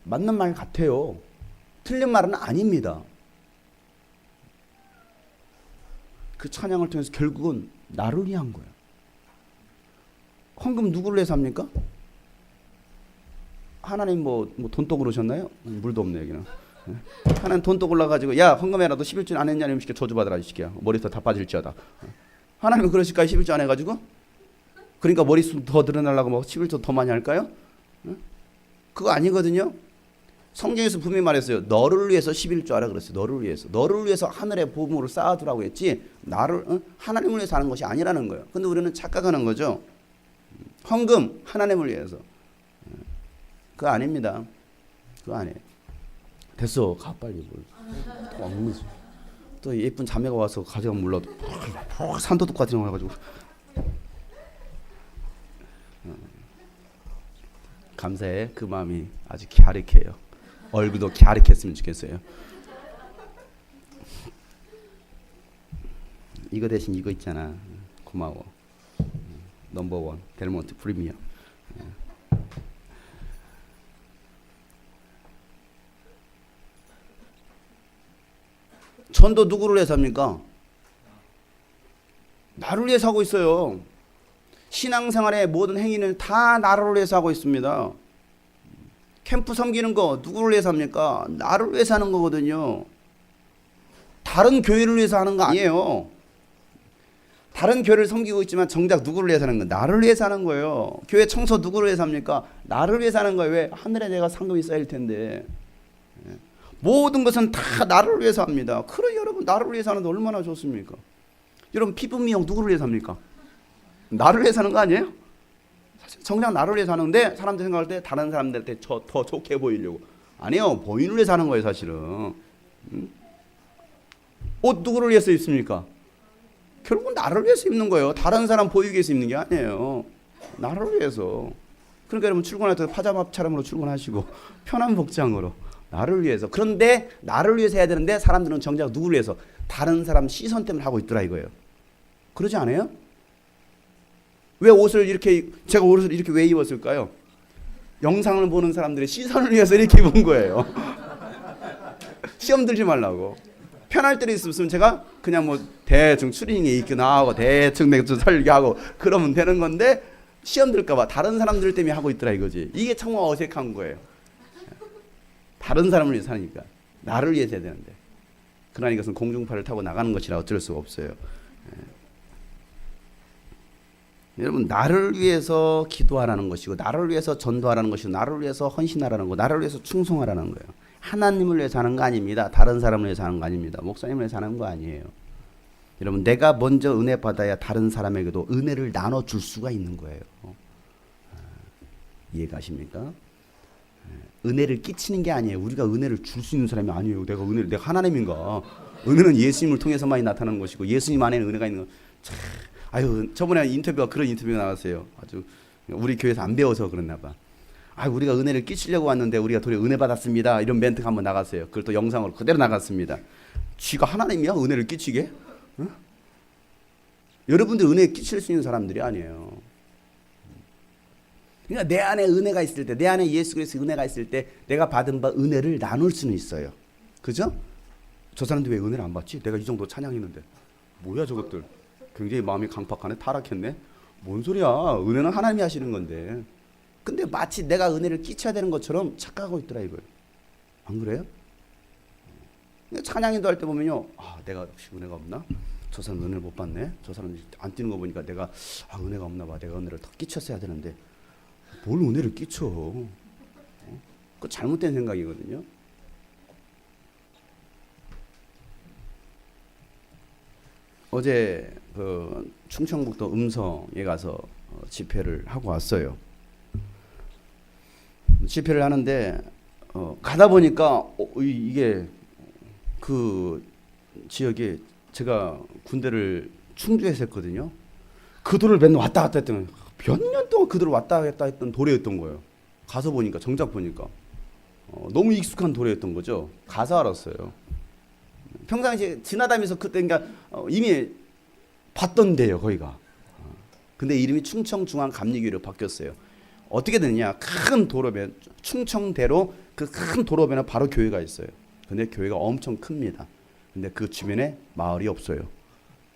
맞는 말 같아요. 틀린 말은 아닙니다. 그 찬양을 통해서 결국은 나를 위한 거예요. 헌금 누구를 위해서 합니까? 하나님 뭐 돈독 그러셨나요? 물도 없네 여기는. 하나님 돈독 올라가지고 야 헌금해라 너 11조 안 했냐 이러면 저주 받으라 이 새끼야. 머리부터 다 빠질지어다. 하나님은 그러실까요? 11조 안 해가지고? 그러니까 머리숱 더 늘어나려고 뭐 11조 더 많이 할까요? 그거 아니거든요. 성경에서 분명히 말했어요. 너를 위해서 11조 하라 그랬어요. 너를 위해서 하늘의 보물을 쌓아두라고 했지 나를 하나님을 위해서 하는 것이 아니라는 거예요. 근데 우리는 착각하는 거죠. 헌금 하나님을 위해서. 그거 아닙니다. 그거 아니에요. 됐어. 가 빨리. 또 예쁜 자매가 와서 가져가면 몰라도 산도둑 같은 거 와가지고 감사해. 그 마음이 아주 갸륵해요. 얼굴도 갸륵했으면 좋겠어요. 이거 대신 이거 있잖아. 고마워. 넘버원 델몬트 프리미엄. 전도 누구를 위해서 합니까? 나를 위해서 하고 있어요. 신앙생활의 모든 행위는 다 나를 위해서 하고 있습니다. 캠프 섬기는 거 누구를 위해서 합니까? 나를 위해서 하는 거거든요. 다른 교회를 위해서 하는 거 아니에요. 다른 교회를 섬기고 있지만 정작 누구를 위해서 하는 거? 나를 위해서 하는 거예요. 교회 청소 누구를 위해서 합니까? 나를 위해서 하는 거예요. 왜? 하늘에 내가 상급이 쌓일 텐데. 모든 것은 다 나를 위해서 합니다. 그래 여러분 나를 위해서 하는데 얼마나 좋습니까? 여러분 피부 미용 누구를 위해서 합니까? 나를 위해서 하는 거 아니에요? 사실 정작 나를 위해서 하는데 사람들 생각할 때 다른 사람들한테 더 좋게 보이려고. 아니요. 본인을 위해서 하는 거예요 사실은. 옷 누구를 위해서 입습니까? 결국은 나를 위해서 입는 거예요. 다른 사람 보이기 위해서 입는 게 아니에요. 나를 위해서. 그러니까 여러분 출근할 때 파자마처럼으로 출근하시고 편한 복장으로 나를 위해서. 그런데 나를 위해서 해야 되는데 사람들은 정작 누구를 위해서? 다른 사람 시선 때문에 하고 있더라 이거예요. 그러지 않아요? 왜 옷을 이렇게 제가 옷을 이렇게 왜 입었을까요? 영상을 보는 사람들의 시선을 위해서 이렇게 입은 거예요. 시험 들지 말라고. 편할 때도 있으면 제가 그냥 뭐 대충 추리닝에 입고 나오고 대충 내가 설교하고 그러면 되는 건데 시험 들까봐 다른 사람들 때문에 하고 있더라 이거지. 이게 정말 어색한 거예요. 다른 사람을 위해서 하니까 나를 위해서 해야 되는데 그러나 이것은 공중파를 타고 나가는 것이라 어쩔 수가 없어요. 여러분 나를 위해서 기도하라는 것이고 나를 위해서 전도하라는 것이고 나를 위해서 헌신하라는 거 나를 위해서 충성하라는 거예요. 하나님을 위해서 하는 거 아닙니다. 다른 사람을 위해서 하는 거 아닙니다. 목사님을 위해서 하는 거 아니에요. 여러분 내가 먼저 은혜 받아야 다른 사람에게도 은혜를 나눠줄 수가 있는 거예요. 이해가십니까? 은혜를 끼치는 게 아니에요. 우리가 은혜를 줄 수 있는 사람이 아니에요. 내가 하나님인가? 은혜는 예수님을 통해서만이 나타나는 것이고 예수님 안에는 은혜가 있는 거. 아유 저번에 그런 인터뷰가 나왔어요. 아주 우리 교회에서 안 배워서 그랬나 봐. 우리가 은혜를 끼치려고 왔는데 우리가 도리어 은혜 받았습니다. 이런 멘트가 한번 나갔어요. 그걸 또 영상으로 그대로 나갔습니다. 쥐가 하나님이야? 은혜를 끼치게? 응? 여러분들 은혜 끼칠 수 있는 사람들이 아니에요. 그러니까 내 안에 은혜가 있을 때, 내 안에 예수 그리스도의 은혜가 있을 때 내가 받은 바 은혜를 나눌 수는 있어요. 그죠? 저 사람들 왜 은혜를 안 받지? 내가 이 정도 찬양했는데. 뭐야 저것들. 굉장히 마음이 강팍하네. 타락했네. 뭔 소리야. 은혜는 하나님이 하시는 건데. 근데 마치 내가 은혜를 끼쳐야 되는 것처럼 착각하고 있더라 이거예요. 안 그래요? 찬양인도 할 때 보면요. 내가 혹시 은혜가 없나? 저 사람 은혜를 못 받네. 저 사람 안 뛰는 거 보니까 내가 은혜가 없나 봐. 내가 은혜를 더 끼쳤어야 되는데. 뭘 은혜를 끼쳐. 그거 잘못된 생각이거든요. 어제 그 충청북도 음성에 가서 집회를 하고 왔어요. 집회를 하는데 가다 보니까 이게 그 지역에 제가 군대를 충주에서 했거든요. 그 도를 맨날 왔다 갔다 했더니 몇 년 동안 그 도를 왔다 갔다 했던 도로였던 거예요. 가서 보니까 정작 보니까 너무 익숙한 도로였던 거죠. 가서 알았어요. 평상시에 지나다니면서 그때 그러니까 이미 봤던 데요 거기가. 근데 이름이 충청중앙감리교회로 바뀌었어요. 어떻게 됐냐? 큰 도로변 충청대로 그 큰 도로변에 바로 교회가 있어요. 근데 교회가 엄청 큽니다. 근데 그 주변에 마을이 없어요.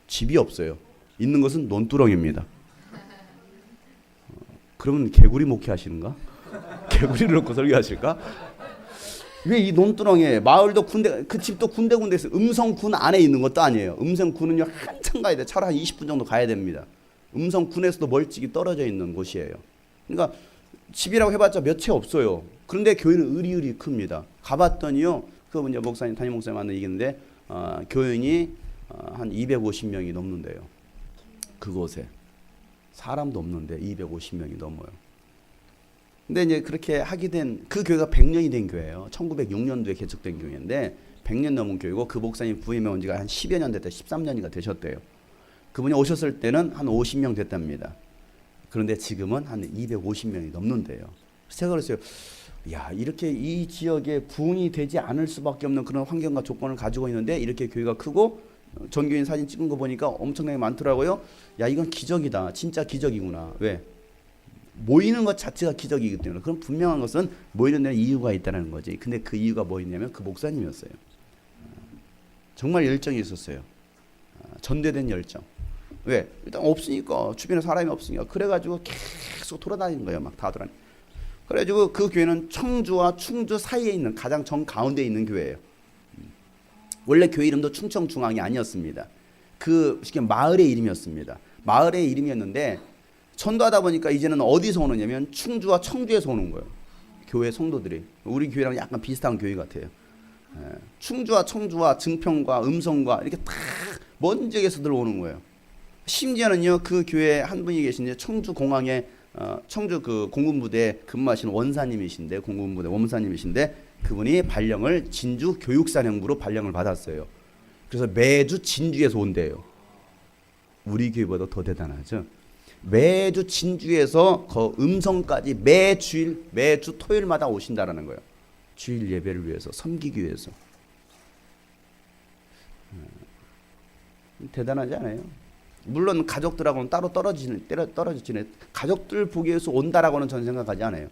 집이 없어요. 있는 것은 논두렁입니다. 그러면 개구리 목회하시는가? 개구리를 놓고 설교하실까? 왜 이 논두렁에 마을도 군대 그 집도 군데군데에서 음성군 안에 있는 것도 아니에요. 음성군은요 한참 가야 돼. 차로 한 20분 정도 가야 됩니다. 음성군에서도 멀찍이 떨어져 있는 곳이에요. 그러니까 집이라고 해봤자 몇 채 없어요. 그런데 교회는 의리의리 큽니다. 가봤더니요 그 이제 목사님 담임 목사님 만나 얘기했는데 교인이 한 250명이 넘는데요. 그곳에 사람도 없는데 250명이 넘어요. 근데 이제 그렇게 하게 된 그 교회가 100년이 된 교회예요. 1906년도에 개척된 교회인데 100년 넘은 교회고 그 목사님 부임해 온 지가 한 10여 년 됐다. 13년이가 되셨대요. 그분이 오셨을 때는 한 50명 됐답니다. 그런데 지금은 한 250명이 넘는데요. 제가 그랬어요. 야, 이렇게 이 지역에 부흥이 되지 않을 수밖에 없는 그런 환경과 조건을 가지고 있는데 이렇게 교회가 크고 전교인 사진 찍은 거 보니까 엄청나게 많더라고요. 야, 이건 기적이다. 진짜 기적이구나. 왜? 모이는 것 자체가 기적이기 때문에. 그럼 분명한 것은 모이는 데는 이유가 있다는 거지. 근데 그 이유가 뭐였냐면 그 목사님이었어요. 정말 열정이 있었어요. 전대된 열정. 왜? 일단 없으니까. 주변에 사람이 없으니까. 그래가지고 계속 돌아다니는 거예요. 막 다 돌아다니는. 그래가지고 그 교회는 청주와 충주 사이에 있는 가장 정가운데에 있는 교회예요. 원래 교회 이름도 충청중앙이 아니었습니다. 그 마을의 이름이었습니다. 마을의 이름이었는데 전도하다 보니까 이제는 어디서 오느냐면 충주와 청주에서 오는 거예요. 교회 성도들이. 우리 교회랑 약간 비슷한 교회 같아요. 충주와 청주와 증평과 음성과 이렇게 다 먼 지역에서들 오는 거예요. 심지어는요 그 교회 한 분이 계신데 청주 공항에 청주 그 공군부대 근무하시는 원사님이신데 공군부대 원사님이신데 그분이 발령을 진주 교육사령부로 발령을 받았어요. 그래서 매주 진주에서 온대요. 우리 교회보다 더 대단하죠. 매주 진주에서 그 음성까지 매주 토요일마다 오신다라는 거예요. 주일 예배를 위해서 섬기기 위해서. 대단하지 않아요? 물론 가족들하고는 따로 떨어지네. 가족들 보기 위해서 온다라고는 전 생각하지 않아요.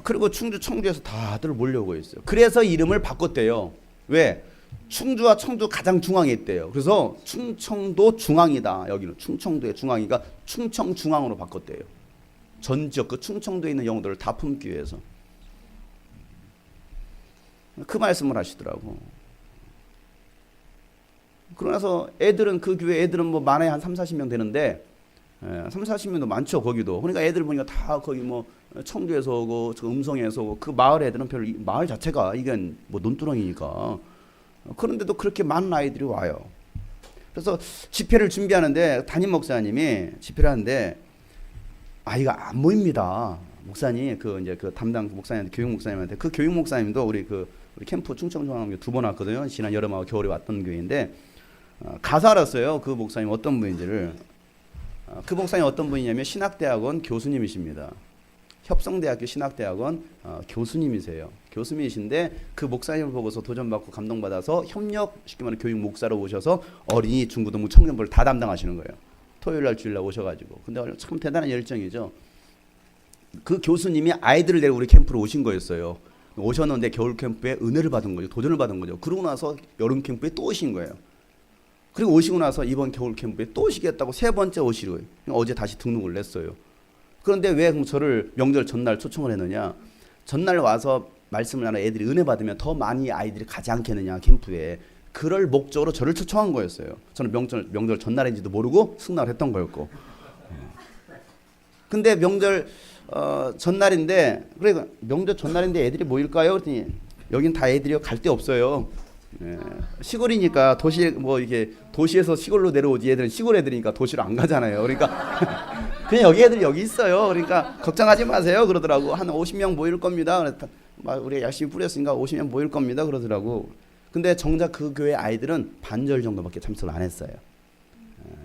그리고 충주, 청주에서 다들 몰려오고 있어요. 그래서 이름을 바꿨대요. 왜? 충주와 청주 가장 중앙에 있대요. 그래서 충청도 중앙이다. 여기는 충청도의 중앙이가 충청중앙으로 바꿨대요. 전 지역 그 충청도에 있는 영혼들을 다 품기 위해서. 그 말씀을 하시더라고. 그러나서 애들은 그 교회 애들은 뭐 많아야 한 3,40명 되는데 3,40명도 많죠 거기도. 그러니까 애들 보니까 다 거기 뭐 청주에서 오고 음성에서 오고 그 마을 애들은 별로 마을 자체가 이건 뭐 논두렁이니까. 그런데도 그렇게 많은 아이들이 와요. 그래서 집회를 준비하는데 담임 목사님이 집회를 하는데 아이가 안 모입니다. 목사님 그 담당 목사님한테 교육 목사님한테 그 교육 목사님도 우리 캠프 충청중앙교 2번 왔거든요. 지난 여름하고 겨울에 왔던 교회인데 가서 알았어요. 그 목사님 어떤 분인지를. 그 목사님 어떤 분이냐면 신학대학원 교수님이십니다. 협성대학교 신학대학원 교수님이세요. 교수님이신데 그 목사님을 보고서 도전받고 감동받아서 협력 쉽게 말하면 교육 목사로 오셔서 어린이 중고등부 청년부를 다 담당하시는 거예요. 토요일날 주일날 오셔가지고. 근데 참 대단한 열정이죠. 그 교수님이 아이들을 데리고 우리 캠프로 오신 거였어요. 오셨는데 겨울 캠프에 은혜를 받은 거죠. 도전을 받은 거죠. 그러고 나서 여름 캠프에 또 오신 거예요. 그리고 오시고 나서 이번 겨울 캠프에 또 오시겠다고 3번째 오시고요. 어제 다시 등록을 냈어요. 그런데 왜 그럼 저를 명절 전날 초청을 했느냐? 전날 와서 말씀을 하는 애들이 은혜 받으면 더 많이 아이들이 가지 않겠느냐 캠프에. 그럴 목적으로 저를 초청한 거였어요. 저는 명절 전날인지도 모르고 승낙을 했던 거였고. 근데 명절 전날인데 그래 명절 전날인데 애들이 모일까요? 그랬더니 여긴 다 애들이요. 갈 데 없어요. 예, 시골이니까 도시 뭐 이게 도시에서 시골로 내려오지 애들은 시골 애들이니까 도시로 안 가잖아요. 그러니까 그냥 여기 애들이 여기 있어요. 그러니까 걱정하지 마세요 그러더라고. 한 50명 모일 겁니다. 우리가 열심히 뿌렸으니까 50명 모일 겁니다 그러더라고. 근데 정작 그 교회 아이들은 반절 정도밖에 참석을 안 했어요.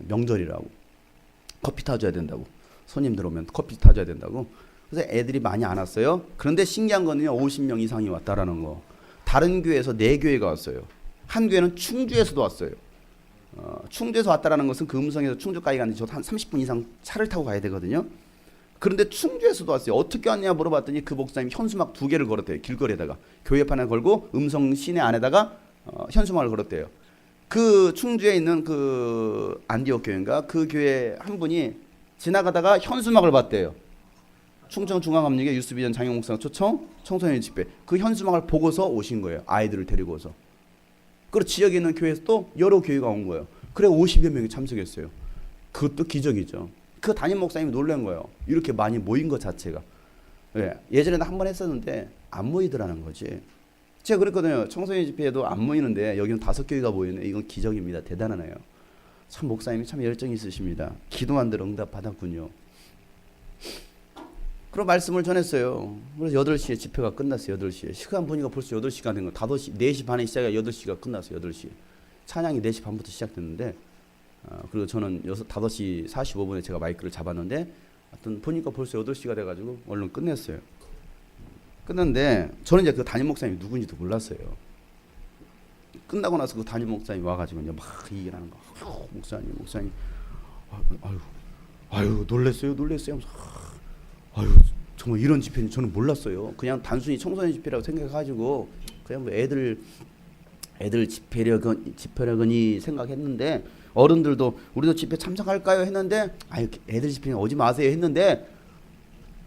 명절이라고 커피 타줘야 된다고, 손님들 오면 커피 타줘야 된다고. 그래서 애들이 많이 안 왔어요. 그런데 신기한 거는요, 50명 이상이 왔다라는 거. 다른 교회에서 4교회가 왔어요. 한 교회는 충주에서도 왔어요. 충주에서 왔다라는 것은 그 음성에서 충주까지 가는데 저 한 30분 이상 차를 타고 가야 되거든요. 그런데 충주에서도 왔어요. 어떻게 왔냐 물어봤더니 그 목사님이 현수막 2개를 걸었대요. 길거리에다가 교회판에 걸고 음성 시내 안에다가 현수막을 걸었대요. 그 충주에 있는 그 안디옥 교회인가 그 교회 한 분이 지나가다가 현수막을 봤대요. 충청중앙감리교 유스비전 장영 목사 초청 청소년 집회, 그 현수막을 보고서 오신 거예요. 아이들을 데리고 오서. 그리고 지역에 있는 교회에서 또 여러 교회가 온 거예요. 그래 50여 명이 참석했어요. 그것도 기적이죠. 그 담임 목사님이 놀란 거예요. 이렇게 많이 모인 것 자체가. 예전에도 한 번 했었는데 안 모이더라는 거지. 제가 그랬거든요. 청소년 집회에도 안 모이는데 여기는 5교회가 모이네. 이건 기적입니다. 대단하네요. 참 목사님이 참 열정이 있으십니다. 기도한 대로 응답 받았군요. 그런 말씀을 전했어요. 그래서 8시에 집회가 끝났어요. 8시에. 시간 보니까 벌써 8시가 된 거. 5시, 4시 반에 시작해 8시가 끝났어요. 8시에. 찬양이 4시 반부터 시작됐는데 그리고 저는 5시 45분에 제가 마이크를 잡았는데 하여튼 보니까 벌써 8시가 돼가지고 얼른 끝냈어요. 끝났는데 저는 이제 그 담임 목사님이 누군지도 몰랐어요. 끝나고 나서 그 담임 목사님이 와가지고 이제 막 얘기를 하는 거. 목사님. 아유, 놀랬어요. 아유, 정말 이런 집회는 저는 몰랐어요. 그냥 단순히 청소년 집회라고 생각해가지고 그냥 뭐 애들 집회력은이 생각했는데 어른들도 우리도 집회 참석할까요 했는데 아유 애들 집회는 오지 마세요 했는데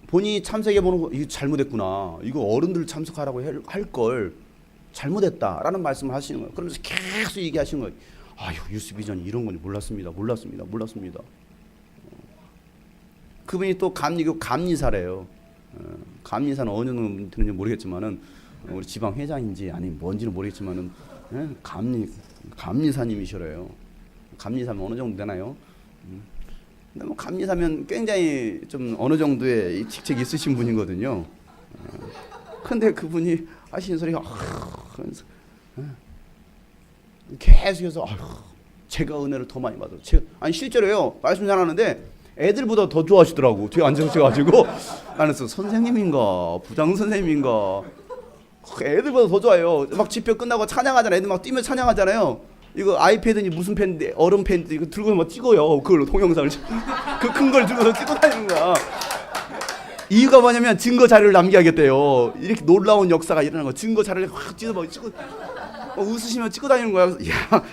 본인이 참석해보는 거 이거 잘못했구나. 이거 어른들 참석하라고 할 걸 잘못했다라는 말씀을 하시는 거예요. 그러면서 계속 얘기하시는 거예요. 아유 유스비전이 이런 건지 몰랐습니다. 그분이 또 감리교 감리사래요. 감리사는 어느 정도 되는지 모르겠지만은 우리 지방 회장인지 아니면 뭔지는 모르겠지만은 감리사님이시래요. 감리사면 어느 정도 되나요? 근데 뭐 감리사면 굉장히 좀 어느 정도의 직책이 있으신 분이거든요. 근데 그분이 하시는 소리가 계속해서 제가 은혜를 더 많이 받아요. 아니 실제로요 말씀 잘하는데 애들보다 더 좋아하시더라고. 뒤에 앉으셔가지고 나는 선생님인가 부장 선생님인가 애들보다 더 좋아요. 막 집회 끝나고 찬양하잖아요. 애들 막 뛰면 찬양하잖아요. 이거 아이패드니 무슨 펜인데 얼음 펜인데 이거 들고 막 찍어요. 그걸로 동영상을 그 큰 걸 들고서 찍고 다니는 거야. 이유가 뭐냐면 증거 자료를 남겨야겠대요. 이렇게 놀라운 역사가 일어나는 거. 증거 자료를 확 찍어 막 찍고 웃으시면 찍고 다니는 거야. 그래서 야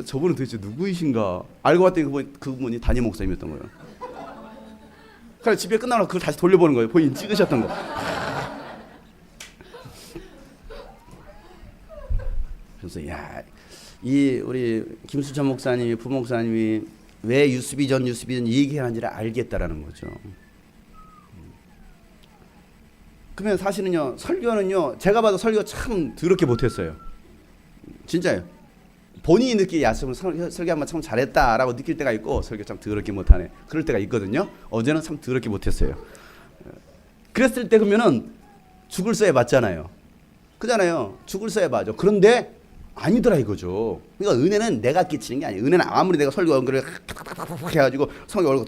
저분은 도대체 누구이신가 알고 봤더니 그분이 담임 목사님이었던 거예요. 그래서 집에 끝나고 그걸 다시 돌려보는 거예요. 본인 찍으셨던 거. 그래서 이 우리 김수찬 목사님이 부목사님이 왜 유스비전 얘기하는지를 알겠다라는 거죠. 그러면 사실은요 설교는요 제가 봐도 설교 참 더럽게 못했어요. 진짜요. 본인이 느끼기에 설교 한번 참 잘했다라고 느낄 때가 있고 설교 참 더럽게 못하네 그럴 때가 있거든요. 어제는 참 더럽게 못했어요. 그랬을 때 그러면은 죽을 써야 맞잖아요. 그잖아요. 죽을 써야 맞아. 그런데 아니더라 이거죠. 그러니까 은혜는 내가 끼치는 게 아니에요. 은혜는 아무리 내가 설교 연결을 해가지고 성경 얼굴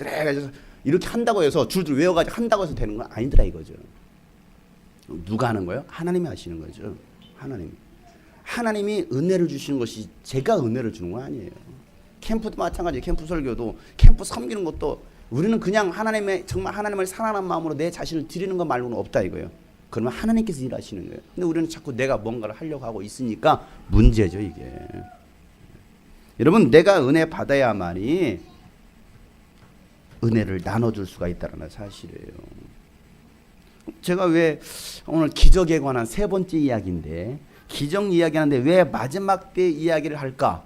이렇게 한다고 해서 줄줄 외워가지고 한다고 해서 되는 건 아니더라 이거죠. 누가 하는 거예요? 하나님이 하시는 거죠. 하나님이 은혜를 주시는 것이 제가 은혜를 주는 건 아니에요. 캠프도 마찬가지예요. 캠프 설교도 캠프 섬기는 것도 우리는 그냥 정말 하나님을 사랑하는 마음으로 내 자신을 드리는 것 말고는 없다 이거예요. 그러면 하나님께서 일하시는 거예요. 근데 우리는 자꾸 내가 뭔가를 하려고 하고 있으니까 문제죠 이게. 여러분 내가 은혜 받아야만이 은혜를 나눠줄 수가 있다는 사실이에요. 제가 왜 오늘 기적에 관한 3번째 이야기인데 기적 이야기하는데 왜 마지막 때 이야기를 할까?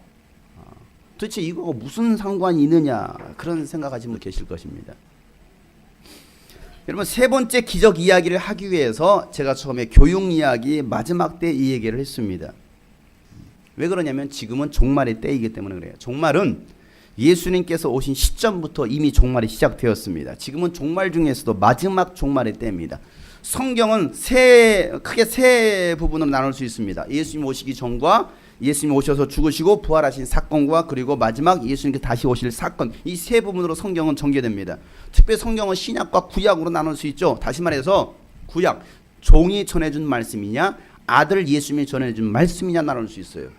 도대체 이거가 무슨 상관이 있느냐 그런 생각하시는 분 계실 것입니다. 여러분 3번째 기적 이야기를 하기 위해서 제가 처음에 교육 이야기 마지막 때 이 얘기를 했습니다. 왜 그러냐면 지금은 종말의 때이기 때문에 그래요. 종말은 예수님께서 오신 시점부터 이미 종말이 시작되었습니다. 지금은 종말 중에서도 마지막 종말의 때입니다. 성경은 크게 세 부분으로 나눌 수 있습니다. 예수님 오시기 전과 예수님 오셔서 죽으시고 부활하신 사건과 그리고 마지막 예수님께 다시 오실 사건, 이 세 부분으로 성경은 전개됩니다. 특별히 성경은 신약과 구약으로 나눌 수 있죠. 다시 말해서 구약, 종이 전해준 말씀이냐 아들 예수님이 전해준 말씀이냐 나눌 수 있어요.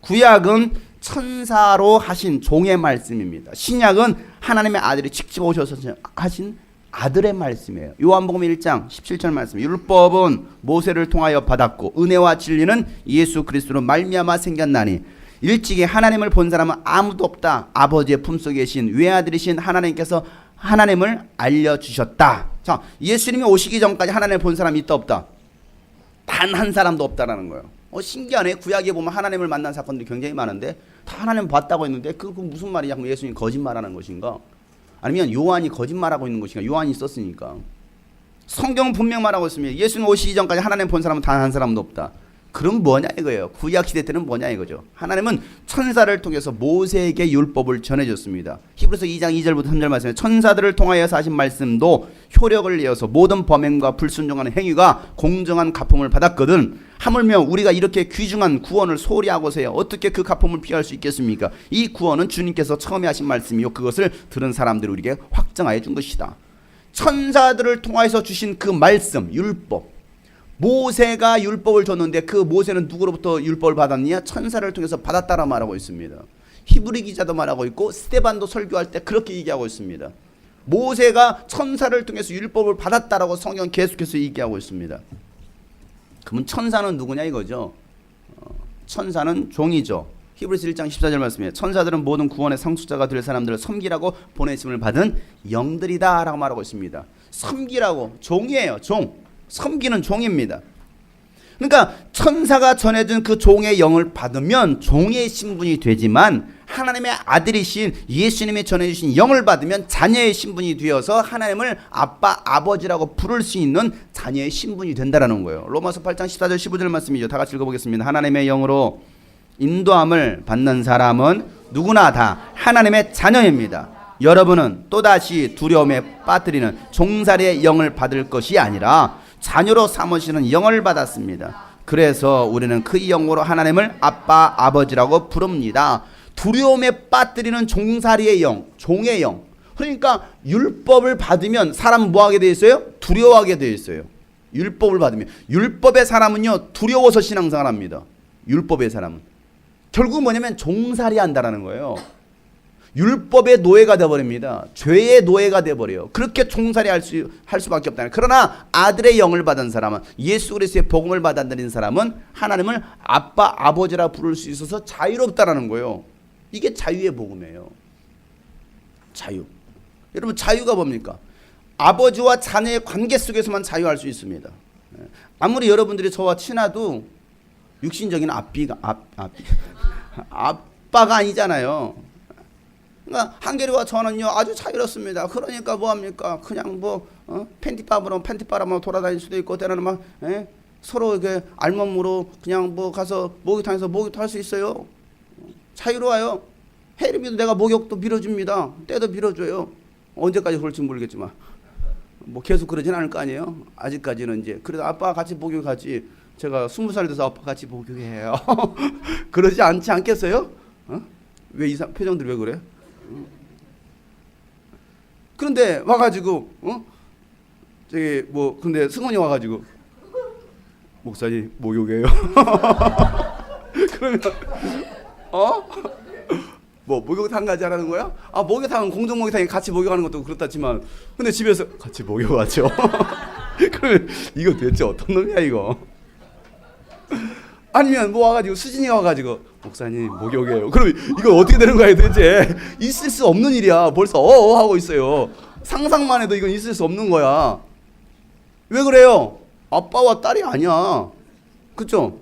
구약은 천사로 하신 종의 말씀입니다. 신약은 하나님의 아들이 직접 오셔서 하신 아들의 말씀이에요. 요한복음 1장 17절 말씀. 율법은 모세를 통하여 받았고 은혜와 진리는 예수 그리스도로 말미암아 생겼나니 일찍이 하나님을 본 사람은 아무도 없다. 아버지의 품속에 계신 외아들이신 하나님께서 하나님을 알려주셨다. 자, 예수님이 오시기 전까지 하나님을 본 사람이 있다 없다? 단 한 사람도 없다라는 거예요. 신기하네. 구약에 보면 하나님을 만난 사건들이 굉장히 많은데 다 하나님 봤다고 했는데 그 무슨 말이냐? 그럼 예수님이 거짓말하는 것인가? 아니면 요한이 거짓말하고 있는 것인가? 요한이 썼으니까. 성경은 분명 말하고 있습니다. 예수님 오시기 전까지 하나님 본 사람은 단 한 사람도 없다. 그럼 뭐냐 이거예요. 구약시대 때는 뭐냐 이거죠. 하나님은 천사를 통해서 모세에게 율법을 전해줬습니다. 히브리서 2장 2절부터 3절 말씀에 천사들을 통하여서 하신 말씀도 효력을 내어서 모든 범행과 불순종하는 행위가 공정한 갚음을 받았거든. 하물며 우리가 이렇게 귀중한 구원을 소홀히 하고서야 어떻게 그 갚음을 피할 수 있겠습니까? 이 구원은 주님께서 처음에 하신 말씀이요 그것을 들은 사람들이 우리에게 확증하여 준 것이다. 천사들을 통하여서 주신 그 말씀, 율법, 모세가 율법을 줬는데 그 모세는 누구로부터 율법을 받았느냐? 천사를 통해서 받았다라 말하고 있습니다. 히브리 기자도 말하고 있고 스데반도 설교할 때 그렇게 얘기하고 있습니다. 모세가 천사를 통해서 율법을 받았다라고 성경 계속해서 얘기하고 있습니다. 그러면 천사는 누구냐 이거죠. 천사는 종이죠. 히브리서 1장 14절 말씀이에요. 천사들은 모든 구원의 상속자가 될 사람들을 섬기라고 보내심을 받은 영들이다 라고 말하고 있습니다. 섬기라고, 종이에요. 종. 섬기는 종입니다. 그러니까 천사가 전해준 그 종의 영을 받으면 종의 신분이 되지만 하나님의 아들이신 예수님이 전해주신 영을 받으면 자녀의 신분이 되어서 하나님을 아빠, 아버지라고 부를 수 있는 자녀의 신분이 된다는 거예요. 로마서 8장 14절 15절 말씀이죠. 다 같이 읽어보겠습니다. 하나님의 영으로 인도함을 받는 사람은 누구나 다 하나님의 자녀입니다. 여러분은 또다시 두려움에 빠뜨리는 종살이의 영을 받을 것이 아니라 자녀로 삼으시는 영을 받았습니다. 그래서 우리는 그 영으로 하나님을 아빠, 아버지라고 부릅니다. 두려움에 빠뜨리는 종살이의 영, 종의 영. 그러니까 율법을 받으면 사람 뭐하게 되어 있어요? 두려워하게 되어 있어요. 율법을 받으면. 율법의 사람은요 두려워서 신앙생활합니다. 율법의 사람은. 결국 뭐냐면 종살이 한다라는 거예요. 율법의 노예가 되어버립니다. 죄의 노예가 되어버려요. 그렇게 종살이 할 수밖에 없다. 그러나 아들의 영을 받은 사람은, 예수 그리스도의 복음을 받아들인 사람은 하나님을 아빠, 아버지라 부를 수 있어서 자유롭다라는 거예요. 이게 자유의 복음이에요. 자유. 여러분 자유가 뭡니까? 아버지와 자녀의 관계 속에서만 자유할 수 있습니다. 아무리 여러분들이 저와 친해도 육신적인 아빠가 아니잖아요. 그러니까 한결이와 저는요 아주 자유롭습니다. 그러니까 뭐합니까? 그냥 팬티바람으로 돌아다닐 수도 있고 때로는 막 서로 이렇게 알몸으로 그냥 가서 목욕탕에서 목욕도 할 수 있어요. 자유로워요. 혜림이도 내가 목욕도 밀어줍니다. 때도 밀어줘요. 언제까지 그럴지 모르겠지만 계속 그러진 않을 거 아니에요. 아직까지는 이제 그래도 아빠 같이 목욕하지. 제가 20살 돼서 아빠 같이 목욕해요. 그러지 않지 않겠어요? 왜 표정들이 왜 그래? 그런데 와가지고 근데 승원이 와가지고 목사님 목욕해요. 그러면 목욕탕 가지 않는 거야? 목욕탕은 공중 목욕탕에 같이 목욕하는 것도 그렇다지만 근데 집에서 같이 목욕하죠. 그러면 이거 대체 어떤 놈이야 이거? 아니면 와가지고 수진이가 와가지고 목사님 목욕해요. 그러면 이거 어떻게 되는 거야 도대체? 있을 수 없는 일이야. 벌써 하고 있어요. 상상만 해도 이건 있을 수 없는 거야. 왜 그래요? 아빠와 딸이 아니야. 그쵸?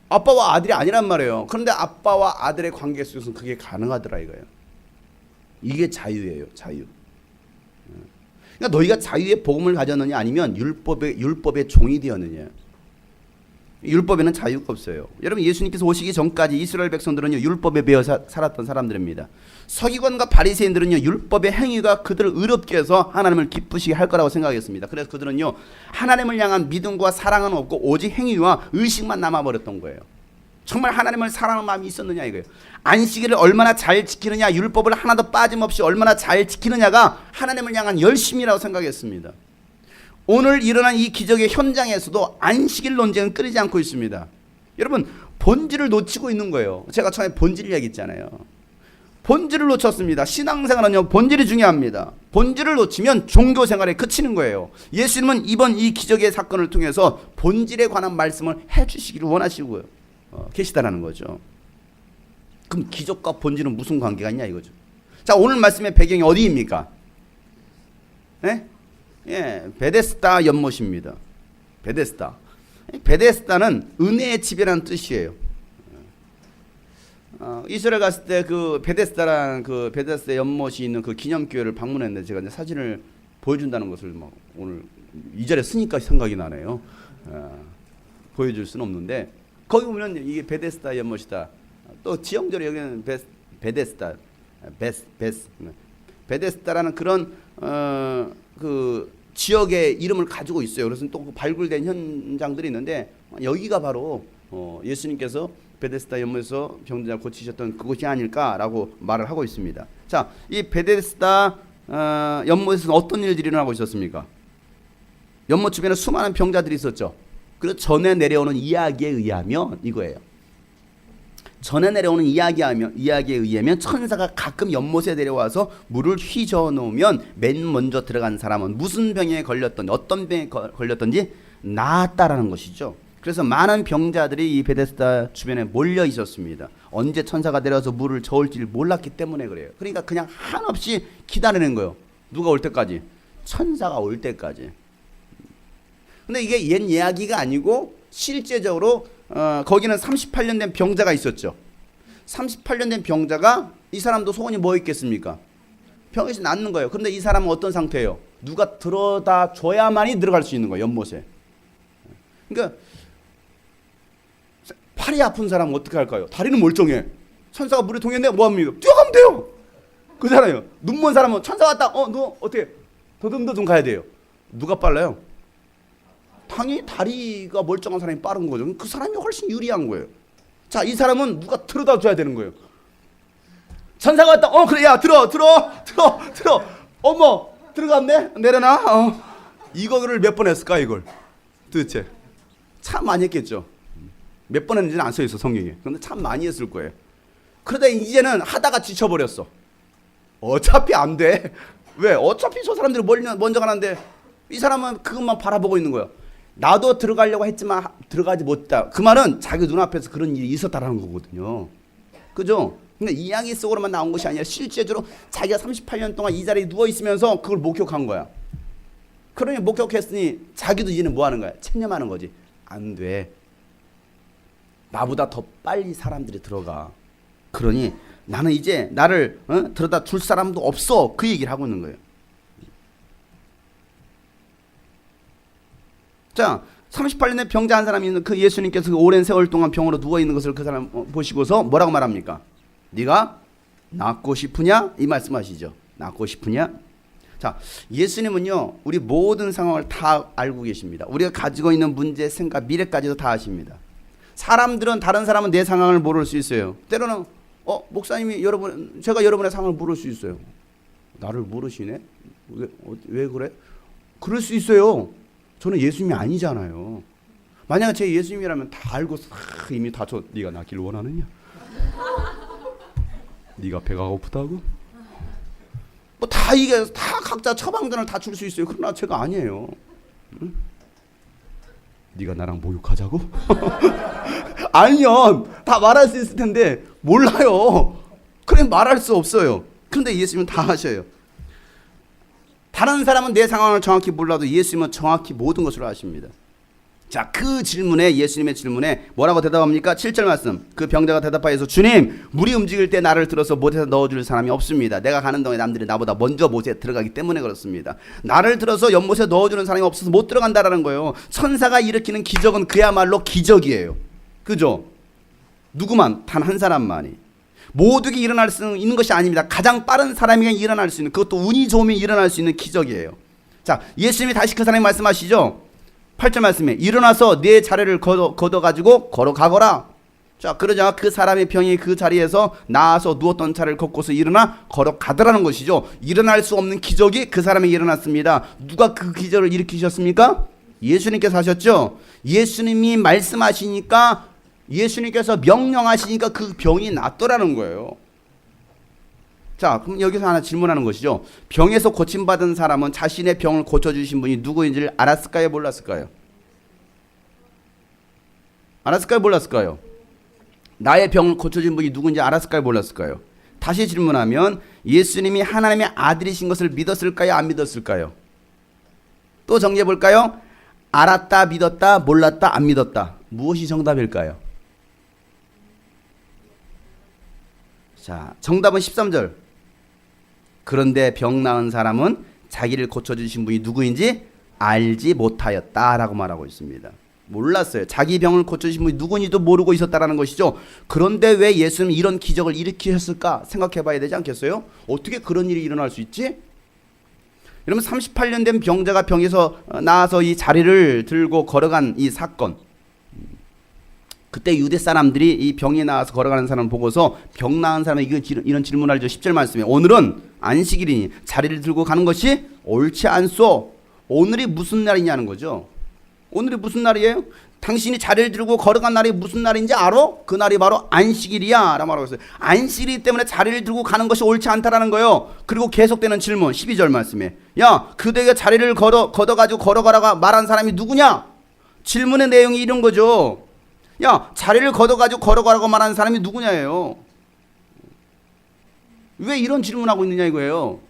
아빠와 아들이 아니란 말이에요. 그런데 아빠와 아들의 관계 속에서는 그게 가능하더라 이거예요. 이게 자유예요. 자유. 그러니까 너희가 자유의 복음을 가졌느냐 아니면 율법의 종이 되었느냐. 율법에는 자유가 없어요. 여러분 예수님께서 오시기 전까지 이스라엘 백성들은요 율법에 매여 살았던 사람들입니다. 서기관과 바리새인들은요 율법의 행위가 그들을 의롭게 해서 하나님을 기쁘시게 할 거라고 생각했습니다. 그래서 그들은요 하나님을 향한 믿음과 사랑은 없고 오직 행위와 의식만 남아버렸던 거예요. 정말 하나님을 사랑하는 마음이 있었느냐 이거예요. 안식일을 얼마나 잘 지키느냐, 율법을 하나도 빠짐없이 얼마나 잘 지키느냐가 하나님을 향한 열심이라고 생각했습니다. 오늘 일어난 이 기적의 현장에서도 안식일 논쟁은 끊이지 않고 있습니다. 여러분 본질을 놓치고 있는 거예요. 제가 처음에 본질 얘기했잖아요. 본질을 놓쳤습니다. 신앙생활은요 본질이 중요합니다. 본질을 놓치면 종교생활에 그치는 거예요. 예수님은 이번 이 기적의 사건을 통해서 본질에 관한 말씀을 해주시기를 원하시고요 계시다라는 거죠. 그럼 기적과 본질은 무슨 관계가 있냐 이거죠. 자, 오늘 말씀의 배경이 어디입니까? 네? 예, 베데스다 연못입니다. 베데스다. 베데스다는 은혜의 집이라는 뜻이에요. 이스라엘 갔을 때 그 베데스다라는 그 베데스다 연못이 있는 그 기념교회를 방문했는데 제가 이제 사진을 보여준다는 것을 막 오늘 이 자리에 쓰니까 생각이 나네요. 보여줄 수는 없는데 거기 보면 이게 베데스다 연못이다. 또 지형적으로 여기는 베데스다, 베데스다라는 그런 그 지역의 이름을 가지고 있어요. 그래서 또 발굴된 현장들이 있는데 여기가 바로 예수님께서 베데스다 연못에서 병자 고치셨던 그곳이 아닐까라고 말을 하고 있습니다. 자, 이 베데스다 연못에서는 어떤 일들이 일어나고 있었습니까? 연못 주변에 수많은 병자들이 있었죠. 그래서 전에 내려오는 이야기에 의하면 이거예요. 전에 내려오는 이야기에 의하면 천사가 가끔 연못에 내려와서 물을 휘저어 놓으면 맨 먼저 들어간 사람은 무슨 병에 걸렸던지 어떤 병에 걸렸던지 나았다라는 것이죠. 그래서 많은 병자들이 이 베데스다 주변에 몰려 있었습니다. 언제 천사가 내려와서 물을 저을지를 몰랐기 때문에 그래요. 그러니까 그냥 한없이 기다리는 거예요. 누가 올 때까지? 천사가 올 때까지. 근데 이게 옛 이야기가 아니고 실제적으로 거기는 38년 된 병자가 있었죠. 38년 된 병자가 이 사람도 소원이 뭐 있겠습니까? 병에서 낫는 거예요. 그런데 이 사람은 어떤 상태예요? 누가 들어다 줘야만이 들어갈 수 있는 거예요. 연못에. 그러니까 팔이 아픈 사람은 어떻게 할까요? 다리는 멀쩡해. 천사가 물에 동했네. 뭐합니까? 뛰어가면 돼요. 그잖아요. 눈 먼 사람은 천사 왔다. 너 어떻게 더듬더듬 가야 돼요. 누가 빨라요? 당연히 다리가 멀쩡한 사람이 빠른 거죠. 그 사람이 훨씬 유리한 거예요. 자, 이 사람은 누가 들어다 줘야 되는 거예요. 천사가 왔다. 그래, 야, 들어. 어머, 들어갔네? 내려놔. 이거를 몇 번 했을까, 이걸? 도대체. 참 많이 했겠죠. 몇 번 했는지는 안 써있어, 성경에. 그런데 참 많이 했을 거예요. 그러다 이제는 하다가 지쳐버렸어. 어차피 안 돼. 왜? 어차피 저 사람들이 먼저 가는데 이 사람은 그것만 바라보고 있는 거예요. 나도 들어가려고 했지만 들어가지 못했다. 그 말은 자기 눈앞에서 그런 일이 있었다라는 거거든요. 그죠? 근데 이야기 속으로만 나온 것이 아니라 실제적으로 자기가 38년 동안 이 자리에 누워있으면서 그걸 목격한 거야. 그러니 목격했으니 자기도 이제는 뭐 하는 거야? 체념하는 거지. 안 돼. 나보다 더 빨리 사람들이 들어가. 그러니 나는 이제 나를 들어다 줄 사람도 없어. 그 얘기를 하고 있는 거예요. 자, 38년의 병자 한 사람이 있는 그 예수님께서 그 오랜 세월 동안 병으로 누워있는 것을 그 사람 보시고서 뭐라고 말합니까? 네가 낫고 싶으냐? 이 말씀하시죠. 낫고 싶으냐? 자, 예수님은요 우리 모든 상황을 다 알고 계십니다. 우리가 가지고 있는 문제, 생각, 미래까지도 다 아십니다. 사람들은 다른 사람은 내 상황을 모를 수 있어요. 때로는 목사님이 제가 여러분의 상황을 모를 수 있어요. 나를 모르시네? 왜 그래? 그럴 수 있어요. 저는 예수님이 아니잖아요. 만약에 제 예수님이라면 다 알고서 이미 네가 낫길 원하느냐? 네가 배가 고프다고? 뭐 다 이게 다 각자 처방전을 다 줄 수 있어요. 그러나 제가 아니에요. 응? 네가 나랑 모욕하자고? 아니요. 다 말할 수 있을 텐데 몰라요. 그래 말할 수 없어요. 그런데 예수님은 다 하셔요. 다른 사람은 내 상황을 정확히 몰라도 예수님은 정확히 모든 것을 아십니다. 자, 그 질문에, 예수님의 질문에 뭐라고 대답합니까? 7절 말씀. 그 병자가 대답하여서 주님, 물이 움직일 때 나를 들어서 못에서 넣어줄 사람이 없습니다. 내가 가는 동안에 남들이 나보다 먼저 못에 들어가기 때문에 그렇습니다. 나를 들어서 연못에 넣어주는 사람이 없어서 못 들어간다라는 거예요. 천사가 일으키는 기적은 그야말로 기적이에요. 그죠? 누구만, 단 한 사람만이. 모두에게 일어날 수 있는 것이 아닙니다. 가장 빠른 사람에게 일어날 수 있는, 그것도 운이 좋으면 일어날 수 있는 기적이에요. 자, 예수님이 다시 그 사람이 말씀하시죠. 8절 말씀에 일어나서 네 자리를 걷어가지고 걸어가거라. 자, 그러자 그 사람의 병이 그 자리에서 나아서 누웠던 차를 걷고서 일어나 걸어가더라는 것이죠. 일어날 수 없는 기적이 그 사람에게 일어났습니다. 누가 그 기적을 일으키셨습니까? 예수님께서 하셨죠. 예수님이 말씀하시니까, 예수님께서 명령하시니까 그 병이 낫더라는 거예요. 자, 그럼 여기서 하나 질문하는 것이죠. 병에서 고침받은 사람은 자신의 병을 고쳐주신 분이 누구인지를 알았을까요? 몰랐을까요? 알았을까요? 몰랐을까요? 나의 병을 고쳐준 분이 누군지 알았을까요? 몰랐을까요? 다시 질문하면 예수님이 하나님의 아들이신 것을 믿었을까요? 안 믿었을까요? 또 정리해 볼까요? 알았다, 믿었다, 몰랐다, 안 믿었다. 무엇이 정답일까요? 자, 정답은 13절. 그런데 병 나은 사람은 자기를 고쳐주신 분이 누구인지 알지 못하였다라고 말하고 있습니다. 몰랐어요. 자기 병을 고쳐주신 분이 누구인지도 모르고 있었다라는 것이죠. 그런데 왜 예수님은 이런 기적을 일으키셨을까 생각해 봐야 되지 않겠어요? 어떻게 그런 일이 일어날 수 있지? 여러분, 38년 된 병자가 병에서 나와서 이 자리를 들고 걸어간 이 사건, 그때 유대 사람들이 이 병이 나와서 걸어가는 사람을 보고서 병 나은 사람이 이런 질문을 하죠. 10절 말씀에 오늘은 안식일이니 자리를 들고 가는 것이 옳지 않소. 오늘이 무슨 날이냐는 거죠. 오늘이 무슨 날이에요? 당신이 자리를 들고 걸어간 날이 무슨 날인지 알아? 그 날이 바로 안식일이야 라고 말하고 있어요. 안식일이기 때문에 자리를 들고 가는 것이 옳지 않다라는 거예요. 그리고 계속되는 질문 12절 말씀에, 야, 그대가 자리를 걷어가지고 걸어가라고 말한 사람이 누구냐? 질문의 내용이 이런 거죠. 야, 자리를 걷어가지고 걸어가라고 말하는 사람이 누구냐예요. 왜 이런 질문하고 있느냐 이거예요.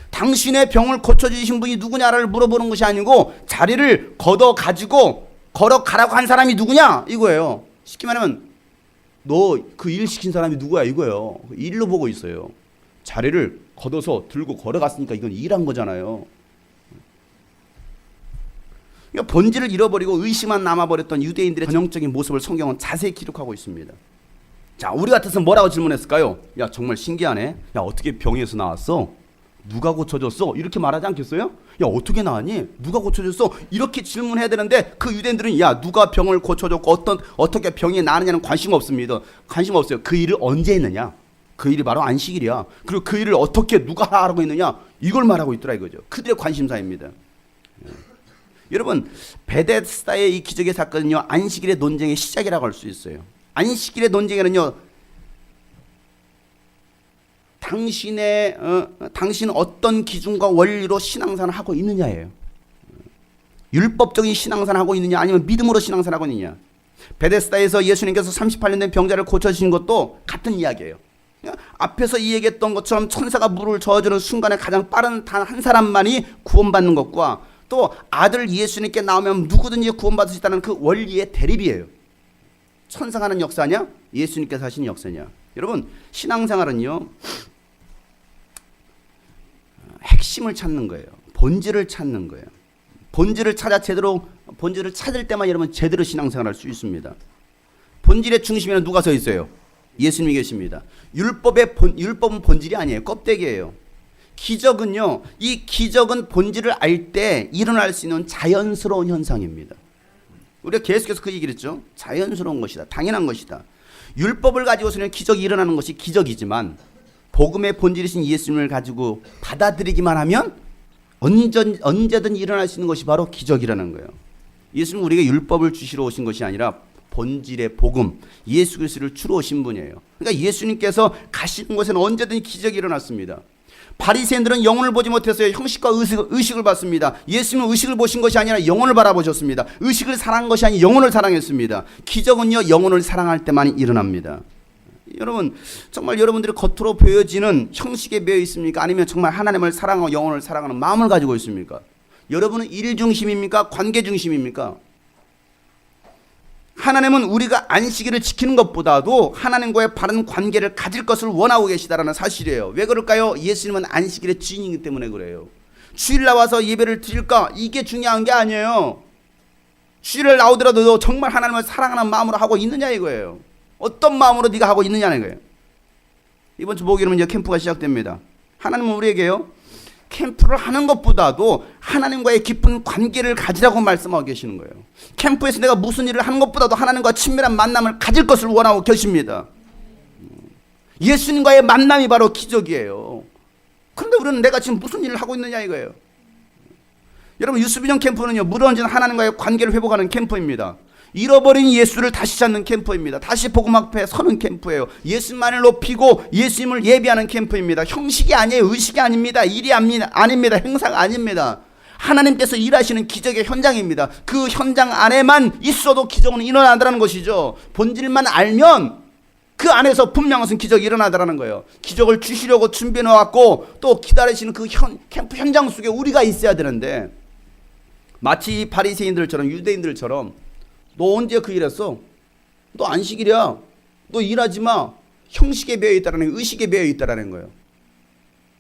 당신의 병을 고쳐주신 분이 누구냐를 물어보는 것이 아니고 자리를 걷어가지고 걸어가라고 한 사람이 누구냐 이거예요. 쉽게 말하면 너 그 일 시킨 사람이 누구야 이거예요. 일로 보고 있어요. 자리를 걷어서 들고 걸어갔으니까 이건 일한 거잖아요. 그러니까 본질을 잃어버리고 의심만 남아버렸던 유대인들의 전형적인 모습을 성경은 자세히 기록하고 있습니다. 자, 우리 같았으면 뭐라고 질문했을까요? 야, 정말 신기하네. 야, 어떻게 병에서 나왔어? 누가 고쳐줬어? 이렇게 말하지 않겠어요? 야, 어떻게 나왔니? 누가 고쳐줬어? 이렇게 질문해야 되는데 그 유대인들은 야, 누가 병을 고쳐줬고 어떻게 병이 나느냐는 관심 없습니다. 관심 없어요. 그 일을 언제 했느냐? 그 일이 바로 안식일이야. 그리고 그 일을 어떻게 누가 하라고 했느냐? 이걸 말하고 있더라 이거죠. 그들의 관심사입니다. 여러분, 베데스다의 이 기적의 사건은요, 안식일의 논쟁의 시작이라고 할 수 있어요. 안식일의 논쟁에는요, 당신은 어떤 기준과 원리로 신앙생활을 하고 있느냐예요. 율법적인 신앙생활을 하고 있느냐, 아니면 믿음으로 신앙생활을 하고 있느냐. 베데스다에서 예수님께서 38년 된 병자를 고쳐주신 것도 같은 이야기예요. 앞에서 이야기했던 것처럼 천사가 물을 저어주는 순간에 가장 빠른 단 한 사람만이 구원받는 것과 또 아들 예수님께 나오면 누구든지 구원받을 수 있다는 그 원리의 대립이에요. 천사가 하는 역사냐? 예수님께서 하신 역사냐? 여러분, 신앙생활은요, 핵심을 찾는 거예요. 본질을 찾는 거예요. 본질을 찾을 때만 여러분 제대로 신앙생활할 수 있습니다. 본질의 중심에는 누가 서 있어요? 예수님이 계십니다. 율법은 본질이 아니에요. 껍데기예요. 기적은요, 이 기적은 본질을 알 때 일어날 수 있는 자연스러운 현상입니다. 우리가 계속해서 그 얘기를 했죠. 자연스러운 것이다. 당연한 것이다. 율법을 가지고서는 기적이 일어나는 것이 기적이지만 복음의 본질이신 예수님을 가지고 받아들이기만 하면 언제든 일어날 수 있는 것이 바로 기적이라는 거예요. 예수님은 우리에게 율법을 주시러 오신 것이 아니라 본질의 복음, 예수 그리스도를 주러 오신 분이에요. 그러니까 예수님께서 가시는 곳에는 언제든 기적이 일어났습니다. 바리새인들은 영혼을 보지 못했어요. 형식과 의식을 봤습니다. 예수님은 의식을 보신 것이 아니라 영혼을 바라보셨습니다. 의식을 사랑한 것이 아니라 영혼을 사랑했습니다. 기적은요, 영혼을 사랑할 때만 일어납니다. 여러분, 정말 여러분들이 겉으로 보여지는 형식에 매여 있습니까? 아니면 정말 하나님을 사랑하고 영혼을 사랑하는 마음을 가지고 있습니까? 여러분은 일 중심입니까? 관계 중심입니까? 하나님은 우리가 안식일을 지키는 것보다도 하나님과의 바른 관계를 가질 것을 원하고 계시다라는 사실이에요. 왜 그럴까요? 예수님은 안식일의 주인이기 때문에 그래요. 주일 나와서 예배를 드릴까? 이게 중요한 게 아니에요. 주일을 나오더라도 너 정말 하나님을 사랑하는 마음으로 하고 있느냐 이거예요. 어떤 마음으로 네가 하고 있느냐는 거예요. 이번 주 목요일은 이제 캠프가 시작됩니다. 하나님은 우리에게요, 캠프를 하는 것보다도 하나님과의 깊은 관계를 가지라고 말씀하고 계시는 거예요. 캠프에서 내가 무슨 일을 하는 것보다도 하나님과 친밀한 만남을 가질 것을 원하고 계십니다. 예수님과의 만남이 바로 기적이에요. 그런데 우리는 내가 지금 무슨 일을 하고 있느냐 이거예요. 여러분, 유스비전 캠프는요, 무너진 하나님과의 관계를 회복하는 캠프입니다. 잃어버린 예수를 다시 찾는 캠프입니다. 다시 복음 앞에 서는 캠프예요. 예수만을 높이고 예수님을 예비하는 캠프입니다. 형식이 아니에요. 의식이 아닙니다. 일이 아닙니다. 행사가 아닙니다. 하나님께서 일하시는 기적의 현장입니다. 그 현장 안에만 있어도 기적은 일어나더라는 것이죠. 본질만 알면 그 안에서 분명한 기적이 일어나더라는 거예요. 기적을 주시려고 준비해 놓았고 또 기다리시는 그 캠프 현장 속에 우리가 있어야 되는데, 마치 바리새인들처럼, 유대인들처럼 너 언제 그 일했어? 너 안식일이야. 너 일하지 마. 형식에 매여 있다라는 거예요. 의식에 매여 있다라는 거예요.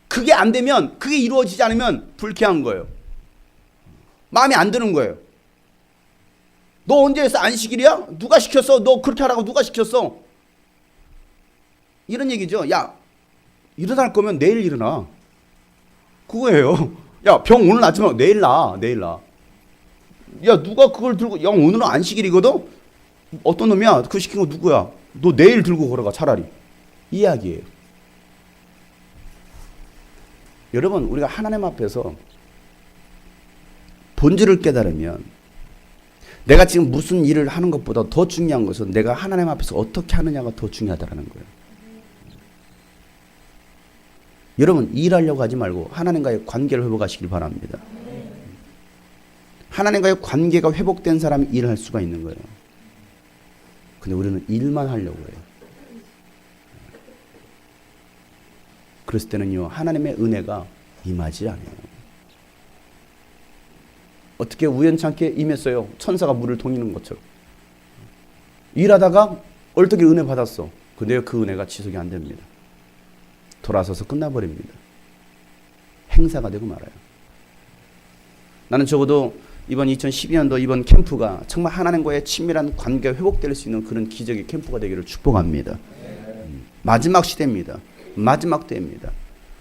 그게 안 되면, 그게 이루어지지 않으면 불쾌한 거예요. 마음에 안 드는 거예요. 너 언제 해서 안식일이야? 누가 시켰어? 너 그렇게 하라고 누가 시켰어? 이런 얘기죠. 야, 일어날 거면 내일 일어나. 그거예요. 야, 병 오늘 낫지 마. 내일 나. 야, 누가 그걸 들고, 야, 오늘은 안식일이거든? 어떤 놈이야? 그거 시킨 거 누구야? 너 내일 들고 걸어가, 차라리. 이 이야기예요. 여러분, 우리가 하나님 앞에서 본질을 깨달으면 내가 지금 무슨 일을 하는 것보다 더 중요한 것은 내가 하나님 앞에서 어떻게 하느냐가 더 중요하다는 거예요. 여러분, 일하려고 하지 말고 하나님과의 관계를 회복하시길 바랍니다. 하나님과의 관계가 회복된 사람이 일을 할 수가 있는 거예요. 근데 우리는 일만 하려고 해요. 그랬을 때는요, 하나님의 은혜가 임하지 않아요. 어떻게 우연찮게 임했어요? 천사가 물을 동이는 것처럼. 일하다가 얼떨결에 은혜 받았어. 근데 그 은혜가 지속이 안 됩니다. 돌아서서 끝나버립니다. 행사가 되고 말아요. 나는 적어도 이번 2012년도 이번 캠프가 정말 하나님과의 친밀한 관계가 회복될 수 있는 그런 기적의 캠프가 되기를 축복합니다. 마지막 시대입니다. 마지막 때입니다.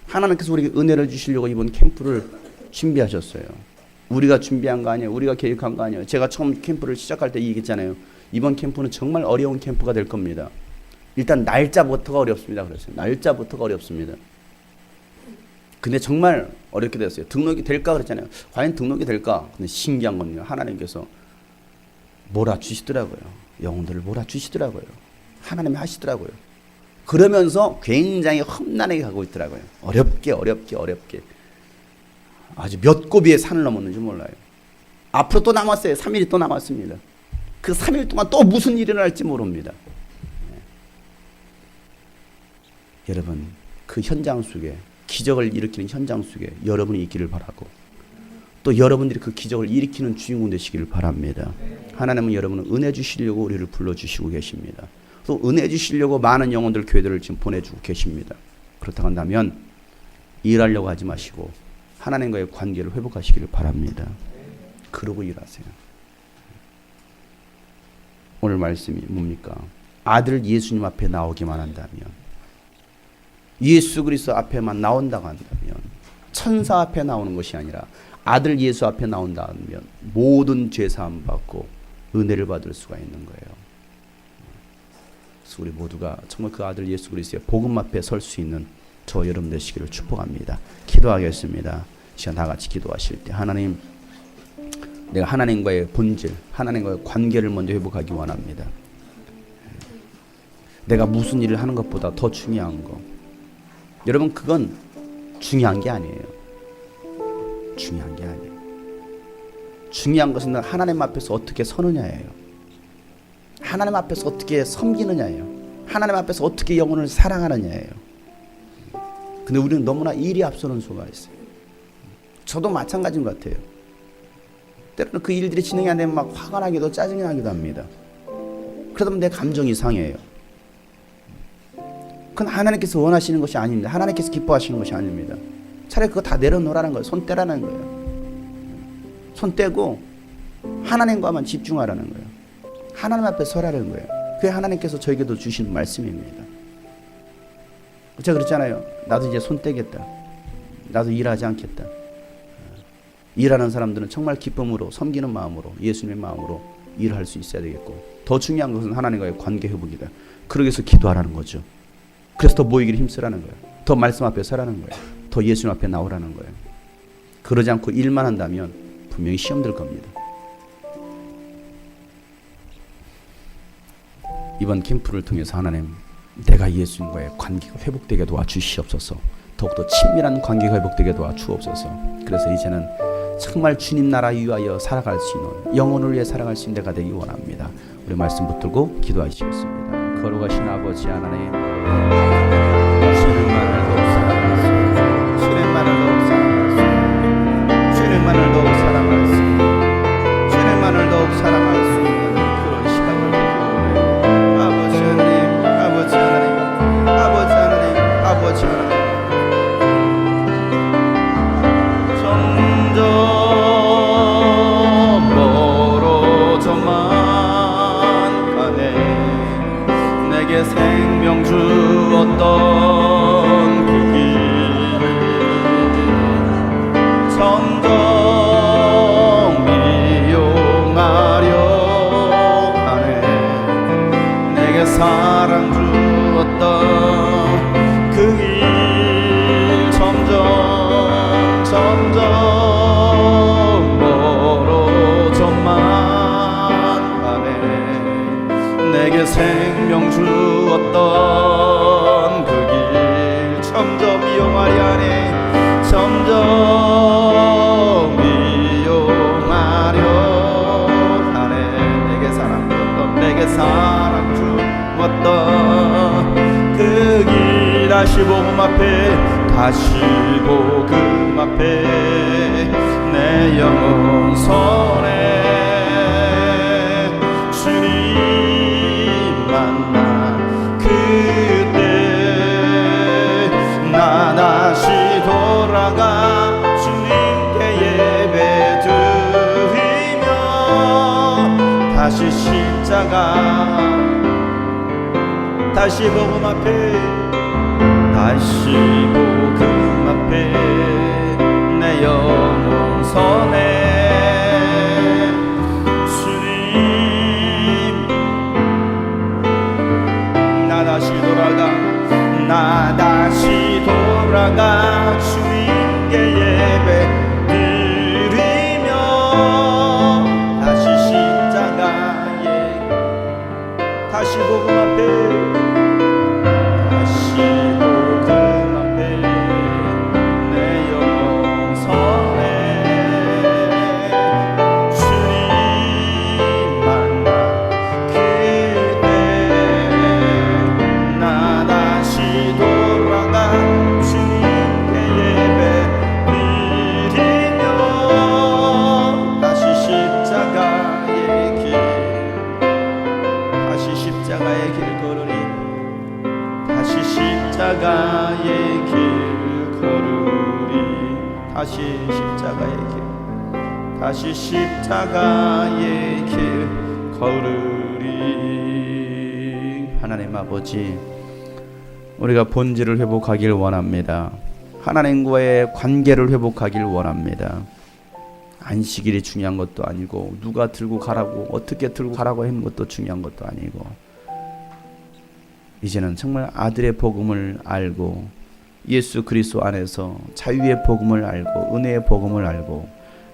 하나님께서 우리에게 은혜를 주시려고 이번 캠프를 준비하셨어요. 우리가 준비한 거 아니에요. 우리가 계획한 거 아니에요. 제가 처음 캠프를 시작할 때 얘기했잖아요. 이번 캠프는 정말 어려운 캠프가 될 겁니다. 일단 날짜부터가 어렵습니다. 그랬어요. 날짜부터가 어렵습니다. 근데 정말 어렵게 됐어요. 등록이 될까 그랬잖아요. 과연 등록이 될까? 근데 신기한 건요, 하나님께서 몰아주시더라고요. 영혼들을 몰아주시더라고요. 하나님이 하시더라고요. 그러면서 굉장히 험난하게 가고 있더라고요. 어렵게. 아주 몇 고비의 산을 넘었는지 몰라요. 앞으로 또 남았어요. 3일이 또 남았습니다. 그 3일 동안 또 무슨 일이 일어날지 모릅니다. 여러분, 그 현장 속에, 기적을 일으키는 현장 속에 여러분이 있기를 바라고, 또 여러분들이 그 기적을 일으키는 주인공 되시기를 바랍니다. 하나님은 여러분을 은혜 주시려고 우리를 불러주시고 계십니다. 또 은혜 주시려고 많은 영혼들, 교회들을 지금 보내주고 계십니다. 그렇다고 한다면 일하려고 하지 마시고 하나님과의 관계를 회복하시기를 바랍니다. 그러고 일하세요. 오늘 말씀이 뭡니까? 아들 예수님 앞에 나오기만 한다면, 예수 그리스도 앞에만 나온다고 한다면, 천사 앞에 나오는 것이 아니라 아들 예수 앞에 나온다면 모든 죄 사함 받고 은혜를 받을 수가 있는 거예요. 그래서 우리 모두가 정말 그 아들 예수 그리스도의 복음 앞에 설 수 있는 저 여러분 되시기를 축복합니다. 기도하겠습니다. 시간 다 같이 기도하실 때, 하나님, 내가 하나님과의 본질, 하나님과의 관계를 먼저 회복하기 원합니다. 내가 무슨 일을 하는 것보다 더 중요한 거, 여러분, 그건 중요한 게 아니에요. 중요한 게 아니에요. 중요한 것은 하나님 앞에서 어떻게 서느냐예요. 하나님 앞에서 어떻게 섬기느냐예요. 하나님 앞에서 어떻게 영혼을 사랑하느냐예요. 근데 우리는 너무나 일이 앞서는 수가 있어요. 저도 마찬가지인 것 같아요. 때로는 그 일들이 진행이 안 되면 막 화가 나기도 짜증이 나기도 합니다. 그러다 보면 내 감정이 상해요. 그건 하나님께서 원하시는 것이 아닙니다. 하나님께서 기뻐하시는 것이 아닙니다. 차라리 그거 다 내려놓으라는 거예요. 손 떼라는 거예요. 손 떼고 하나님과만 집중하라는 거예요. 하나님 앞에 서라는 거예요. 그게 하나님께서 저에게도 주신 말씀입니다. 제가 그랬잖아요. 나도 이제 손 떼겠다. 나도 일하지 않겠다. 일하는 사람들은 정말 기쁨으로 섬기는 마음으로 예수님의 마음으로 일할 수 있어야 되겠고, 더 중요한 것은 하나님과의 관계 회복이다. 그러기 위해서 기도하라는 거죠. 그래서 더 모이기를 힘쓰라는 거예요. 더 말씀 앞에 서라는 거예요. 더 예수님 앞에 나오라는 거예요. 그러지 않고 일만 한다면 분명히 시험 들 겁니다. 이번 캠프를 통해서 하나님, 내가 예수님과의 관계가 회복되게 도와주시옵소서. 더욱더 친밀한 관계가 회복되게 도와주옵소서. 그래서 이제는 정말 주님 나라 위하여 살아갈 수 있는, 영혼을 위해 살아갈 수 있는 데가 되기 원합니다. 우리 말씀 붙들고 기도하시겠습니다. 거룩하신 아버지 하나님, 주님만을 더욱 사랑하시고, 주님만을 더욱 사랑하시고, 주님만을 더욱 사랑하시고, 주님만을 더욱 사랑할 수 있는 그런 시간을 드리고, 아버지 하나님, 아버지 하나님, 아버지 하나님, 아버지 하나님, 점점 생명 주었던 그 길, 점점 미용하려 하네. 내게 사랑 주었던 그 길, 점점 멀어져만 가네. 내게 생명 주었던 그 길, 점점 이용하려 하네. 점점 이용하려 하네. 내게 사랑 주었던, 내게 사랑 주었던 그 길, 다시 복음 앞에, 다시 복음 앞에 내 영혼 손에 주님 만나 그때 나 다시 돌아가 주님께 예배 드리며 다시 십자가, 다시 복음 앞에, 다시 복음 앞에 내 영혼 손에 나 다시 돌아가 주님께 예배 드리며 다시 십자가에, 다시 복음 앞에, 다시 복음 앞에 내 영혼 손에 주님 만나 그때 나 다시 돌아가 주님께 예배 드리며 다시 십자가의 길, 다시 십자가의 길 걸으리, 다시 십자가의 길 걸으리, 다시 십자가의 길, 다시 십자가의 길 걸으리. 하나님 아버지, 우리가 본질을 회복하길 원합니다. 하나님과의 관계를 회복하길 원합니다. 안식일이 중요한 것도 아니고, 누가 들고 가라고, 어떻게 들고 가라고 하는 것도 중요한 것도 아니고, 이제는 정말 아들의 복음을 알고 예수 그리스도 안에서 자유의 복음을 알고 은혜의 복음을 알고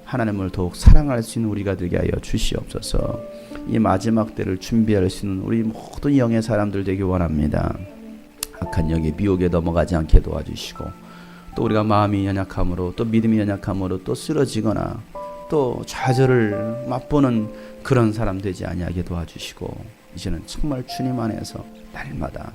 하나님을 더욱 사랑할 수 있는 우리가 되게 하여 주시옵소서. 이 마지막 때를 준비할 수 있는 우리 모든 영의 사람들 되기 원합니다. 악한 영의 미혹에 넘어가지 않게 도와주시고, 또 우리가 마음이 연약함으로, 또 믿음이 연약함으로 또 쓰러지거나 또 좌절을 맛보는 그런 사람 되지 아니하게 도와주시고, 이제는 정말 주님 안에서 날마다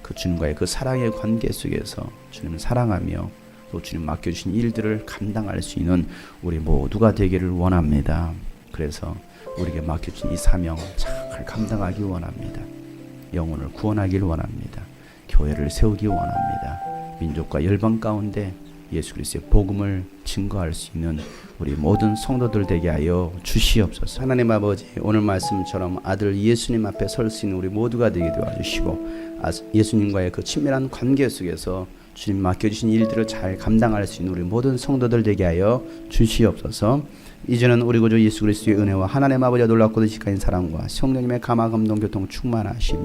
그 주님과의 그 사랑의 관계 속에서 주님을 사랑하며 또 주님 맡겨주신 일들을 감당할 수 있는 우리 모두가 되기를 원합니다. 그래서 우리에게 맡겨진 이 사명 잘 잘 감당하기 원합니다. 영혼을 구원하기를 원합니다. 교회를 세우기 원합니다. 민족과 열방 가운데 예수 그리스도의 복음을 증거할 수 있는 우리 모든 성도들 되게 하여 주시옵소서. 하나님 아버지, 오늘 말씀처럼 아들 예수님 앞에 설 수 있는 우리 모두가 되게 도와주시고 예수님과의 그 친밀한 관계 속에서 주님 맡겨주신 일들을 잘 감당할 수 있는 우리 모든 성도들 되게 하여 주시옵소서. 이제는 우리 구주 예수 그리스도의 은혜와 하나님 아버지와 놀랍고도 지극한 사랑과 성령님의 감화 감동 교통 충만하심이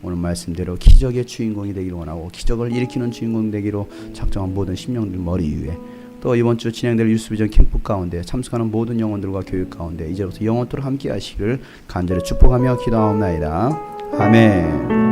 오늘 말씀대로 기적의 주인공이 되기를 원하고 기적을 일으키는 주인공 되기로 작정한 모든 심령들 머리 위에 또 이번 주 진행될 유스비전 캠프 가운데 참석하는 모든 영혼들과 교육 가운데 이제부터 영원토록 함께 하시기를 간절히 축복하며 기도하옵나이다. 아멘.